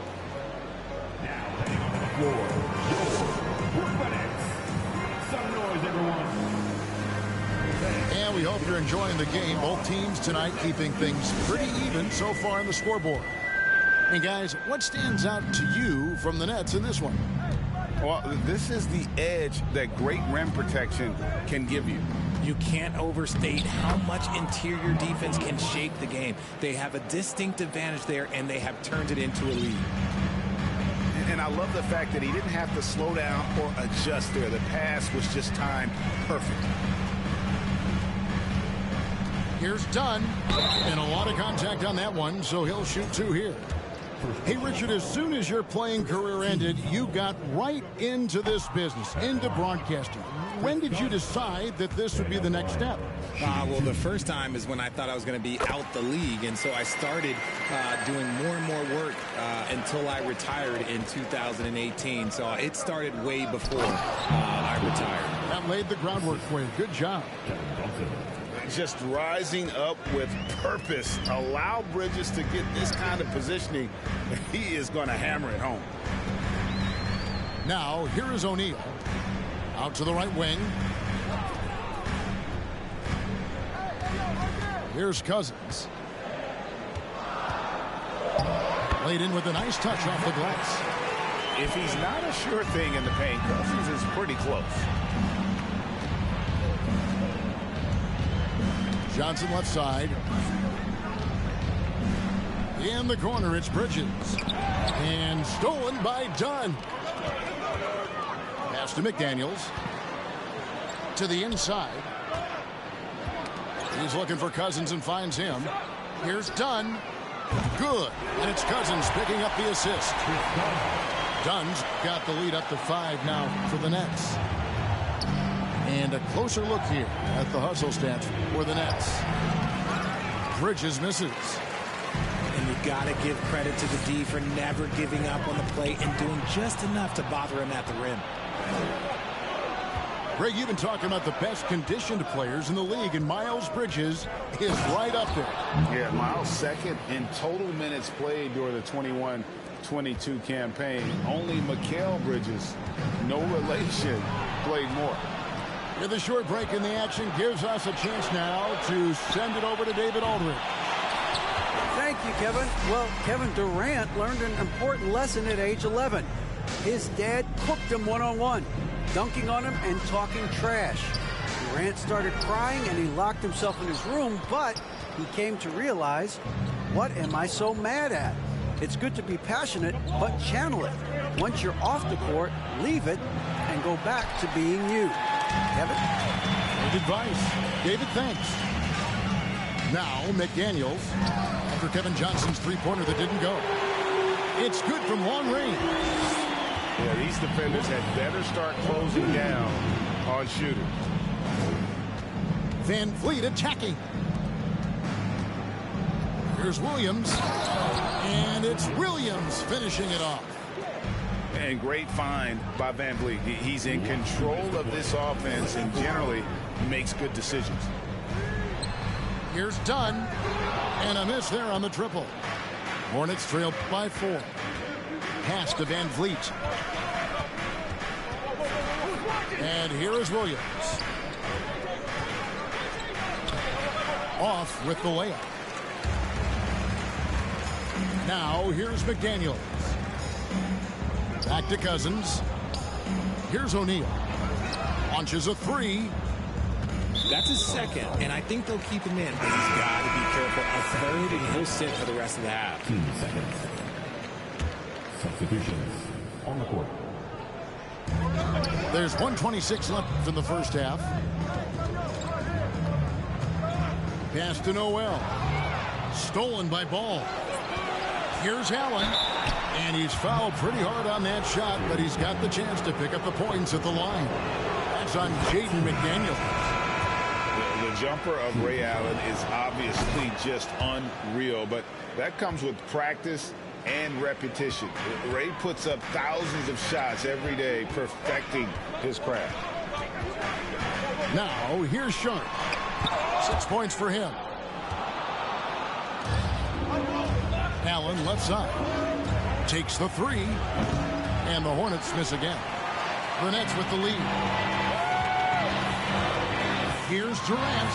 And we hope you're enjoying the game. Both teams tonight keeping things pretty even so far on the scoreboard. And guys, what stands out to you from the Nets in this one? Well, this is the edge that great rim protection can give you. You can't overstate how much interior defense can shape the game. They have a distinct advantage there, and they have turned it into a lead. And I love the fact that he didn't have to slow down or adjust there. The pass was just timed perfect. Here's Dunn. And a lot of contact on that one, so he'll shoot 2 here. Hey, Richard, as soon as your playing career ended, you got right into this business, into broadcasting. When did you decide that this would be the next step? Well, the first time is when I thought I was going to be out the league, and so I started doing more and more work until I retired in 2018. So it started way before I retired. That laid the groundwork for you. Good job. Just rising up with purpose. Allow Bridges to get this kind of positioning. He is going to hammer it home. Now, here is O'Neal. Out to the right wing. Here's Cousins. Laid in with a nice touch off the glass. If he's not a sure thing in the paint, Cousins is pretty close. Johnson left side. In the corner, it's Bridges. And stolen by Dunn. Pass to McDaniels. To the inside. He's looking for Cousins and finds him. Here's Dunn. Good. And it's Cousins picking up the assist. Dunn's got the lead up to 5 now for the Nets. And a closer look here at the hustle stats for the Nets. Bridges misses. And you got to give credit to the D for never giving up on the play and doing just enough to bother him at the rim. Greg, you've been talking about the best conditioned players in the league, and Miles Bridges is right up there. Yeah, Miles second in total minutes played during the 22 campaign. Only Mikal Bridges, no relation, played more. With a short break in the action gives us a chance now to send it over to David Aldridge. Thank you, Kevin. Well, Kevin Durant learned an important lesson at age 11. His dad cooked him one-on-one, dunking on him and talking trash. Durant started crying and he locked himself in his room, but he came to realize, what am I so mad at? It's good to be passionate, but channel it. Once you're off the court, leave it and go back to being you. Kevin? Good advice. David, thanks. Now, McDaniels, after Kevin Johnson's three-pointer that didn't go. It's good from long range. Yeah, these defenders had better start closing down on shooters. Van Vliet attacking. Here's Williams. And it's Williams finishing it off. And great find by Van Vliet. He's in control of this offense and generally makes good decisions. Here's Dunn. And a miss there on the triple. Hornets trail by 4. Pass to Van Vliet. And here is Williams. Off with the layup. Now here's McDaniels. Back to Cousins. Here's O'Neal. Launches a three. That's his second, and I think they'll keep him in, but he's got to be careful. A third, and he'll sit for the rest of the half. 2 seconds. Substitutions on the court. There's 1:26 left in the first half. Pass to Noel. Stolen by Ball. Here's Allen. And he's fouled pretty hard on that shot, but he's got the chance to pick up the points at the line. That's on Jaden McDaniels. The jumper of Ray Allen is obviously just unreal, but that comes with practice and repetition. Ray puts up thousands of shots every day, perfecting his craft. Now, here's Sharp. 6 points for him. Allen left side. Takes the three. And the Hornets miss again. The Nets with the lead. Here's Durant.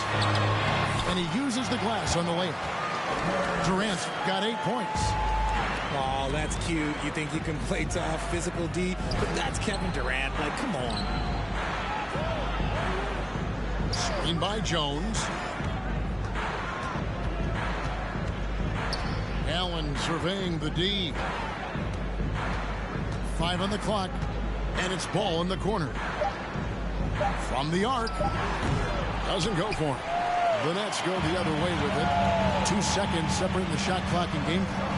And he uses the glass on the layup. Durant's got 8 points. Oh, that's cute. You think you can play tough, physical D, but that's Kevin Durant. Like, come on. Screen by Jones. Allen surveying the D. 5 on the clock. And it's Ball in the corner. From the arc. Doesn't go for him. The Nets go the other way with it. 2 seconds separating the shot clock and game clock.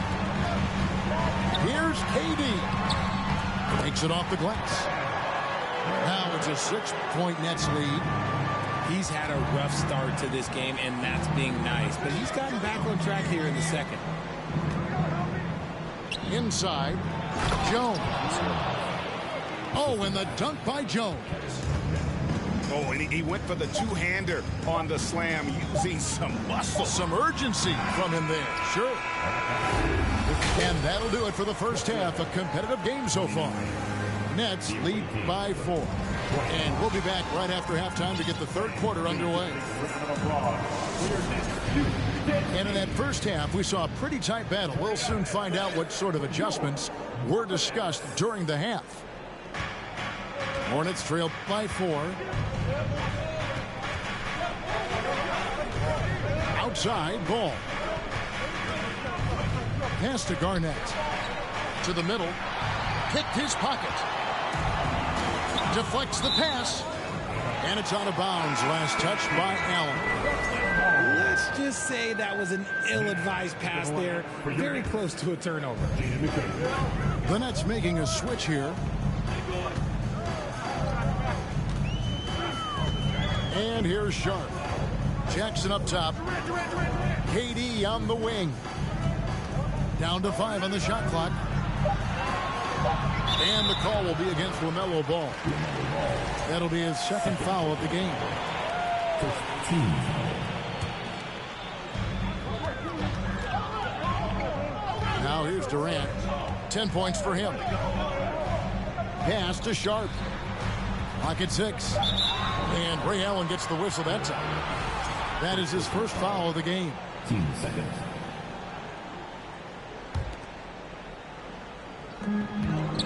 Here's KD. Takes it off the glass. Now it's a 6-point Nets lead. He's had a rough start to this game, and that's being nice. But he's gotten back on track here in the second. Inside, Jones. Oh, and the dunk by Jones. Oh, and he went for the two-hander on the slam, using some muscle. Some urgency from him there, sure. And that'll do it for the first half. A competitive game so far. Nets lead by 4. And we'll be back right after halftime to get the third quarter underway. And in that first half, we saw a pretty tight battle. We'll soon find out what sort of adjustments were discussed during the half. Hornets trail by 4. Outside, Ball. Pass to Garnett. To the middle. Picked his pocket. Deflects the pass. And it's out of bounds. Last touch by Allen. Let's just say that was an ill-advised pass there. Very close to a turnover. The Nets making a switch here. And here's Sharp. Jackson up top. KD on the wing. Down to 5 on the shot clock. And the call will be against LaMelo Ball. That'll be his second foul of the game. Now here's Durant. 10 points for him. Pass to Sharp. Pocket 6. And Ray Allen gets the whistle that time. That is his first foul of the game. 2 seconds.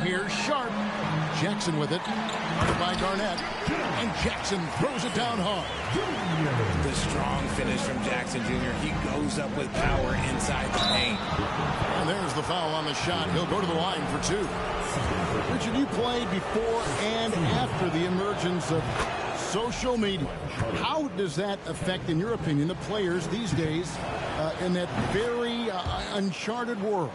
Here's Sharp. Jackson with it. Guarded by Garnett. And Jackson throws it down hard. The strong finish from Jackson Jr. He goes up with power inside the paint. And there's the foul on the shot. He'll go to the line for 2. Richard, you played before and after the emergence of social media. How does that affect, in your opinion, the players these days in that very uncharted world?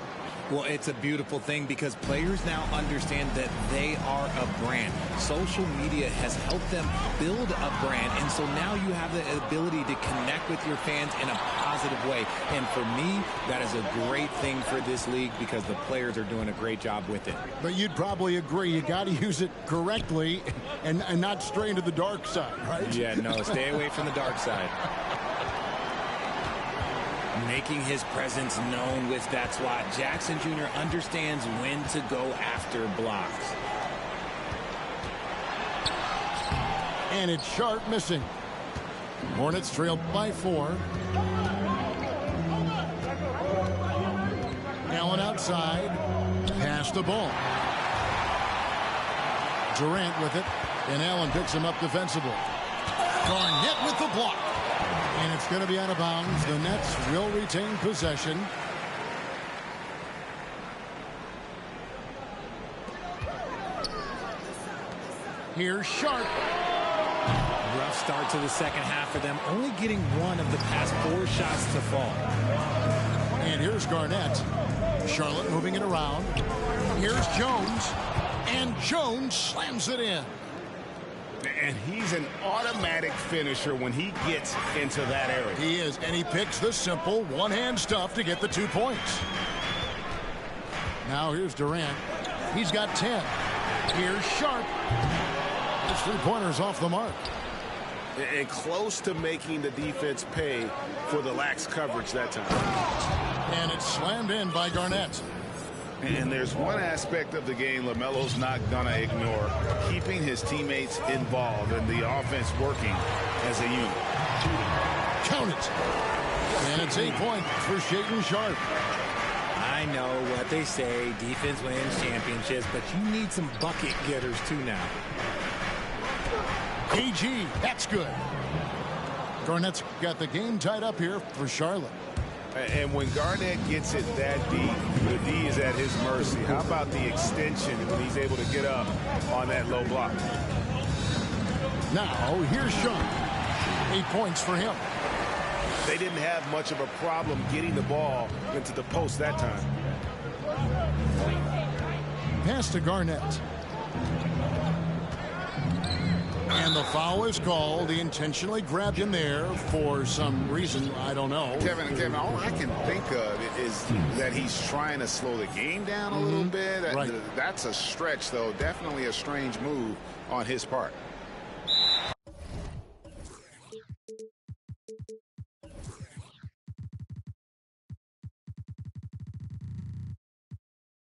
Well, it's a beautiful thing because players now understand that they are a brand. Social media has helped them build a brand, and so now you have the ability to connect with your fans in a positive way. And for me, that is a great thing for this league because the players are doing a great job with it. But you'd probably agree you got to use it correctly and not stray into the dark side, right? Yeah, no, stay away from the dark side. Making his presence known with that swat. Jackson Jr. understands when to go after blocks. And it's Sharp missing. Hornets trail by 4. Allen outside. Pass the ball. Durant with it. And Allen picks him up defensively. Garnett with the block. And it's going to be out of bounds. The Nets will retain possession. Here's Sharp. Rough start to the second half for them, only getting one of the past 4 shots to fall. And here's Garnett. Charlotte moving it around. Here's Jones. And Jones slams it in. And he's an automatic finisher when he gets into that area. He is, and he picks the simple one-hand stuff to get the 2 points. Now here's Durant. He's got 10. Here's Sharp. His 3-pointers off the mark. And close to making the defense pay for the lax coverage that time. And it's slammed in by Garnett. And there's one aspect of the game LaMelo's not going to ignore, keeping his teammates involved and the offense working as a unit. Count it. And it's 8 points for Shaedon Sharp. I know what they say, defense wins championships, but you need some bucket getters too now. KG, that's good. Garnett's got the game tied up here for Charlotte. And when Garnett gets it that deep, the D is at his mercy. How about the extension when he's able to get up on that low block? Now, here's Sharp. 8 points for him. They didn't have much of a problem getting the ball into the post that time. Pass to Garnett. And the foul is called. He intentionally grabbed him there for some reason. I don't know. Kevin, all I can think of is that he's trying to slow the game down a little bit. Right. That's a stretch, though. Definitely a strange move on his part.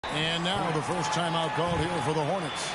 And now the first timeout called here for the Hornets.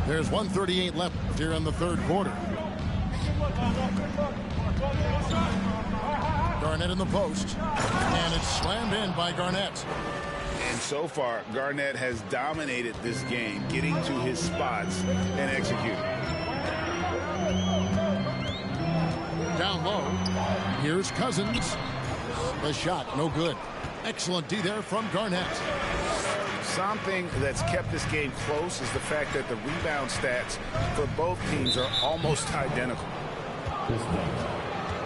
There's 1:38 left here in the third quarter. Garnett in the post. And it's slammed in by Garnett. And so far, Garnett has dominated this game, getting to his spots and executing. Down low. Here's Cousins. The shot, no good. Excellent D there from Garnett. Something that's kept this game close is the fact that the rebound stats for both teams are almost identical.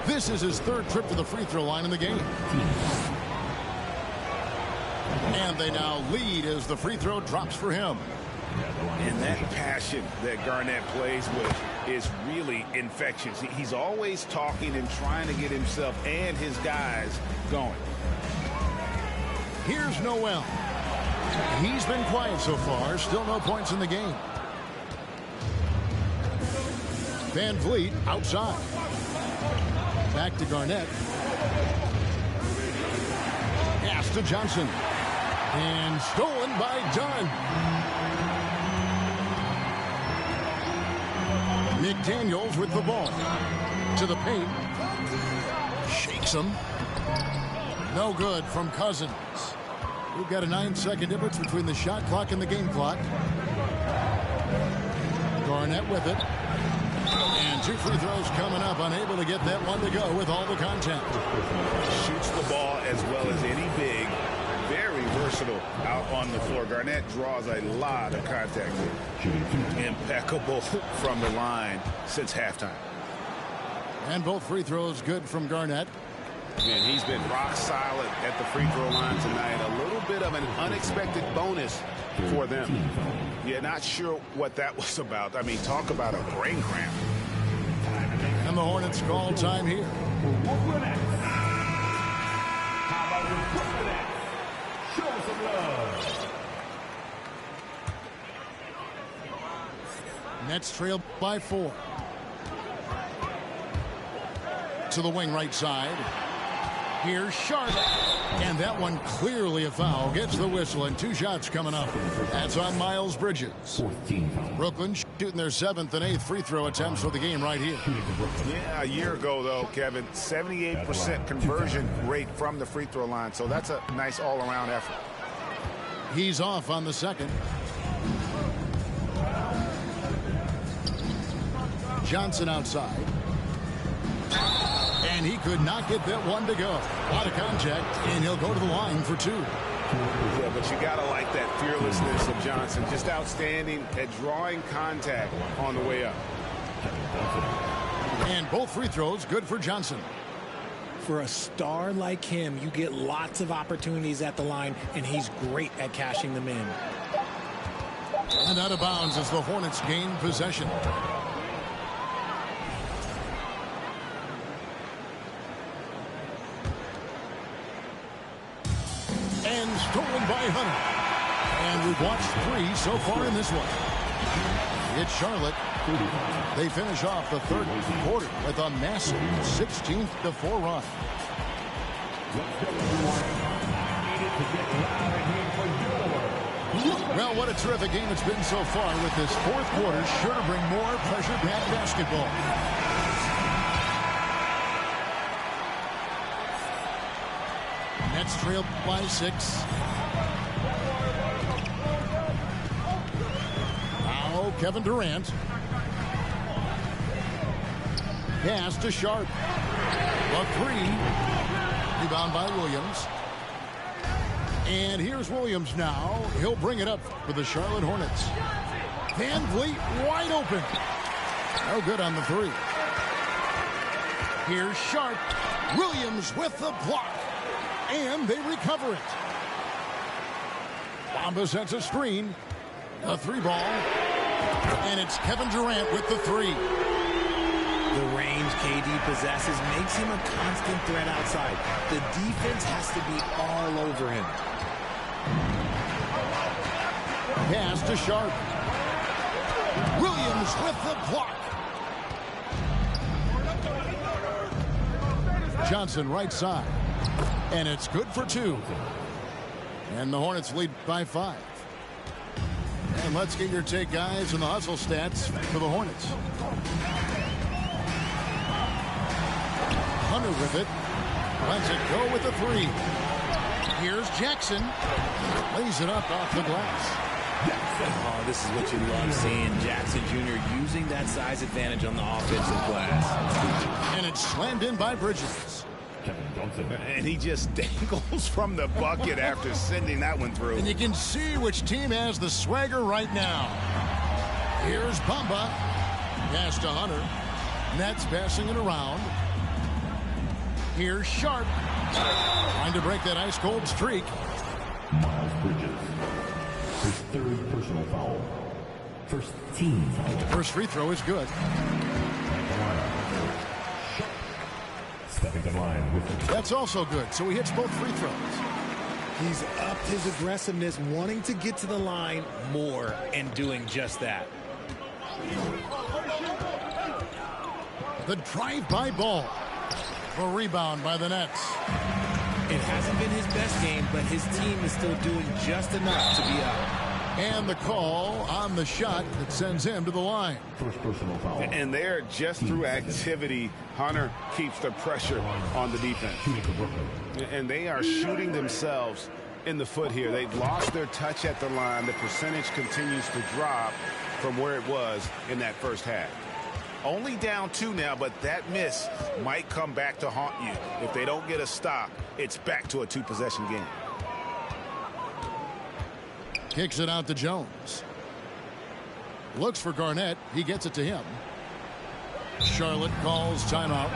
This is his third trip to the free throw line in the game. And they now lead as the free throw drops for him. And that passion that Garnett plays with is really infectious. He's always talking and trying to get himself and his guys going. Here's Noel. He's been quiet so far. Still no points in the game. Van Vliet outside. Back to Garnett. Pass to Johnson. And stolen by Dunn. McDaniels with the ball. To the paint. Shakes him. No good from Cousins. We've got a 9-second difference between the shot clock and the game clock. Garnett with it. And 2 free throws coming up. Unable to get that one to go with all the contact. Shoots the ball as well as any big. Very versatile out on the floor. Garnett draws a lot of contact. Impeccable from the line since halftime. And both free throws good from Garnett. And he's been rock solid at the free throw line tonight. A little bit of an unexpected bonus for them. Yeah, not sure what that was about. I mean, talk about a brain cramp. And the Hornets call time here. Nets trail by 4. To the wing right side. Here's Sharp. And that one clearly a foul. Gets the whistle and 2 shots coming up. That's on Miles Bridges. Brooklyn shooting their 7th and 8th free throw attempts for the game right here. Yeah, a year ago, though, Kevin, 78% conversion rate from the free throw line. So that's a nice all-around effort. He's off on the second. Johnson outside. And he could not get that one to go. A lot of contact, and he'll go to the line for 2. Yeah, but you got to like that fearlessness of Johnson. Just outstanding at drawing contact on the way up. And both free throws good for Johnson. For a star like him, you get lots of opportunities at the line, and he's great at cashing them in. And out of bounds as the Hornets gain possession. And stolen by Hunter. And we've watched 3 so far in this one. It's Charlotte. They finish off the third quarter with a massive 16-4 run. Well, what a terrific game it's been so far with this fourth quarter. Sure to bring more pressure-packed basketball. Nets trail by 6. Now Kevin Durant. Pass to Sharp. A 3. Rebound by Williams. And here's Williams now. He'll bring it up for the Charlotte Hornets. Van Vliet wide open. No good on the 3. Here's Sharp. Williams with the block. And they recover it. Bamba sets a screen. A 3 ball. And it's Kevin Durant with the 3. The range KD possesses makes him a constant threat outside. The defense has to be all over him. Pass to Sharp. Williams with the block. Johnson right side. And it's good for 2. And the Hornets lead by 5. And let's get your take, guys, on the hustle stats for the Hornets. Hunter with it. Lets it go with the 3. Here's Jackson. Lays it up off the glass. Oh, this is what you love seeing. Jackson Jr. using that size advantage on the offensive glass. And it's slammed in by Bridges. And he just dangles from the bucket after sending that one through. And you can see which team has the swagger right now. Here's Bamba. Pass to Hunter. Nets passing it around. Here's Sharp. Trying to break that ice-cold streak. Miles Bridges. His third personal foul. First team foul. First free throw is good. Stepping the line with the... That's also good, so he hits both free throws. He's upped his aggressiveness, wanting to get to the line more and doing just that. The drive-by ball. A rebound by the Nets. It hasn't been his best game, but his team is still doing just enough to be up. And the call on the shot that sends him to the line. First personal foul. And there, just through activity, Hunter keeps the pressure on the defense. And they are shooting themselves in the foot here. They've lost their touch at the line. The percentage continues to drop from where it was in that first half. Only down 2 now, but that miss might come back to haunt you. If they don't get a stop, it's back to a 2-possession game. Kicks it out to Jones. Looks for Garnett. He gets it to him. Charlotte calls timeout.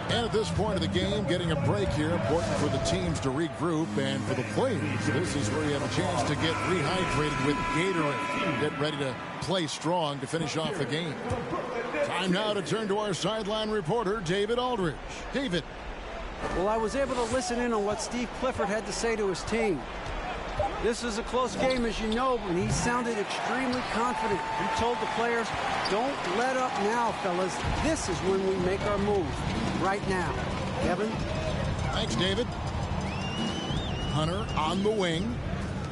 And at this point of the game, getting a break here, important for the teams to regroup, and for the players, this is where you have a chance to get rehydrated with Gatorade. Get ready to play strong to finish off the game. Time now to turn to our sideline reporter, David Aldridge. David. Well, I was able to listen in on what Steve Clifford had to say to his team. This is a close game, as you know, and he sounded extremely confident. He told the players, don't let up now, fellas. This is when we make our move. Right now. Kevin? Thanks, David. Hunter on the wing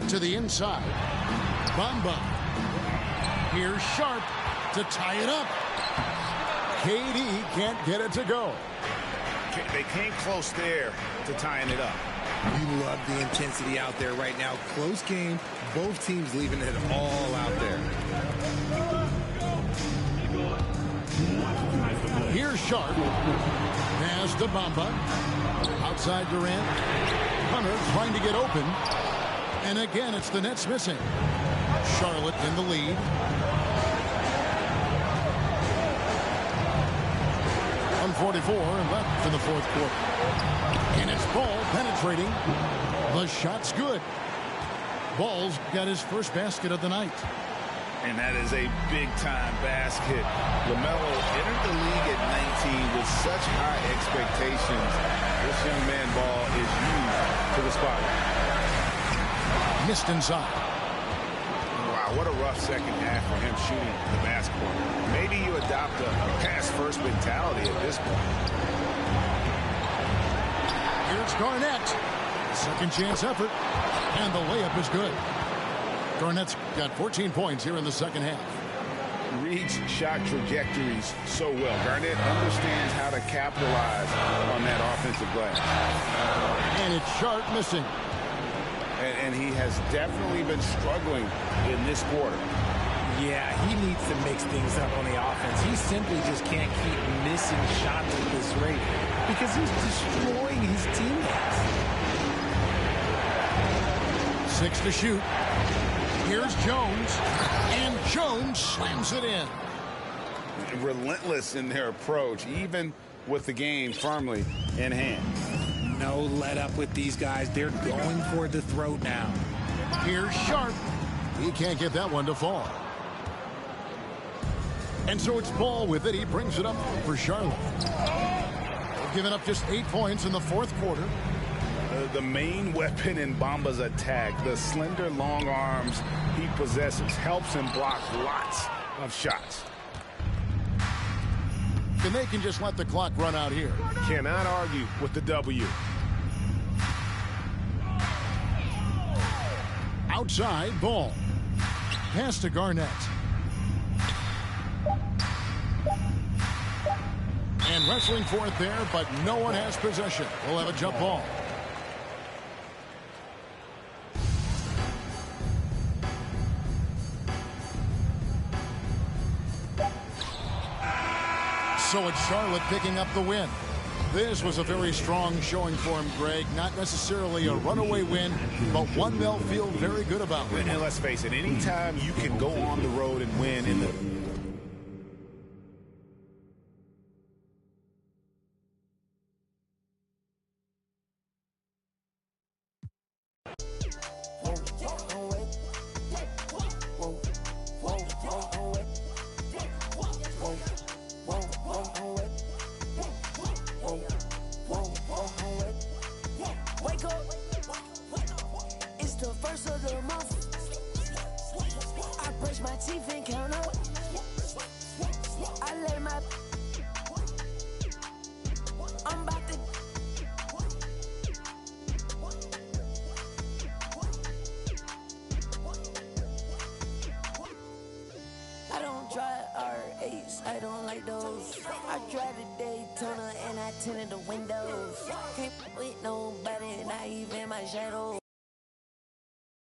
to the inside. Bamba. Here's Sharp to tie it up. KD can't get it to go. They came close there to tying it up. You love the intensity out there right now. Close game. Both teams leaving it all out there. Here's Sharp. Pass to Bamba. Outside Durant. Hunter trying to get open. And again, it's the Nets missing. Charlotte in the lead. 1:44 left in the fourth quarter. And it's Ball penetrating. The shot's good. Ball's got his first basket of the night. And that is a big-time basket. LaMelo entered the league at 19 with such high expectations. This young man, Ball, is used to the spotlight. Missed inside. Wow, what a rough second half for him shooting the basketball. Maybe you adopt a pass-first mentality at this point. Here's Garnett. Second chance effort. And the layup is good. Garnett's got 14 points here in the second half. Reads shot trajectories so well. Garnett understands how to capitalize on that offensive glass. And it's Sharp missing. And he has definitely been struggling in this quarter. Yeah, he needs to mix things up on the offense. He simply just can't keep missing shots at this rate because he's destroying his teammates. 6 to shoot. Here's Jones. And Jones slams it in. Relentless in their approach, even with the game firmly in hand. No let up with these guys. They're going for the throat now. Here's Sharp. He can't get that one to fall. And so it's Ball with it. He brings it up for Charlotte. They've given up just 8 points in the fourth quarter. The main weapon in Bamba's attack, the slender long arms he possesses, helps him block lots of shots. And they can just let the clock run out here. Cannot argue with the W. Outside, Ball. Pass to Garnett. And wrestling for it there, but no one has possession. We'll have a jump ball. So it's Charlotte picking up the win. This was a very strong showing for him, Greg. Not necessarily a runaway win, but one they'll feel very good about. And let's face it, anytime you can go on the road and win in the... little muff. I brush my teeth and count up. I lay my. I'm about to. I don't drive R8s, I don't like those. I drive the Daytona and I tinted the windows. Can't with nobody, not even my shadow.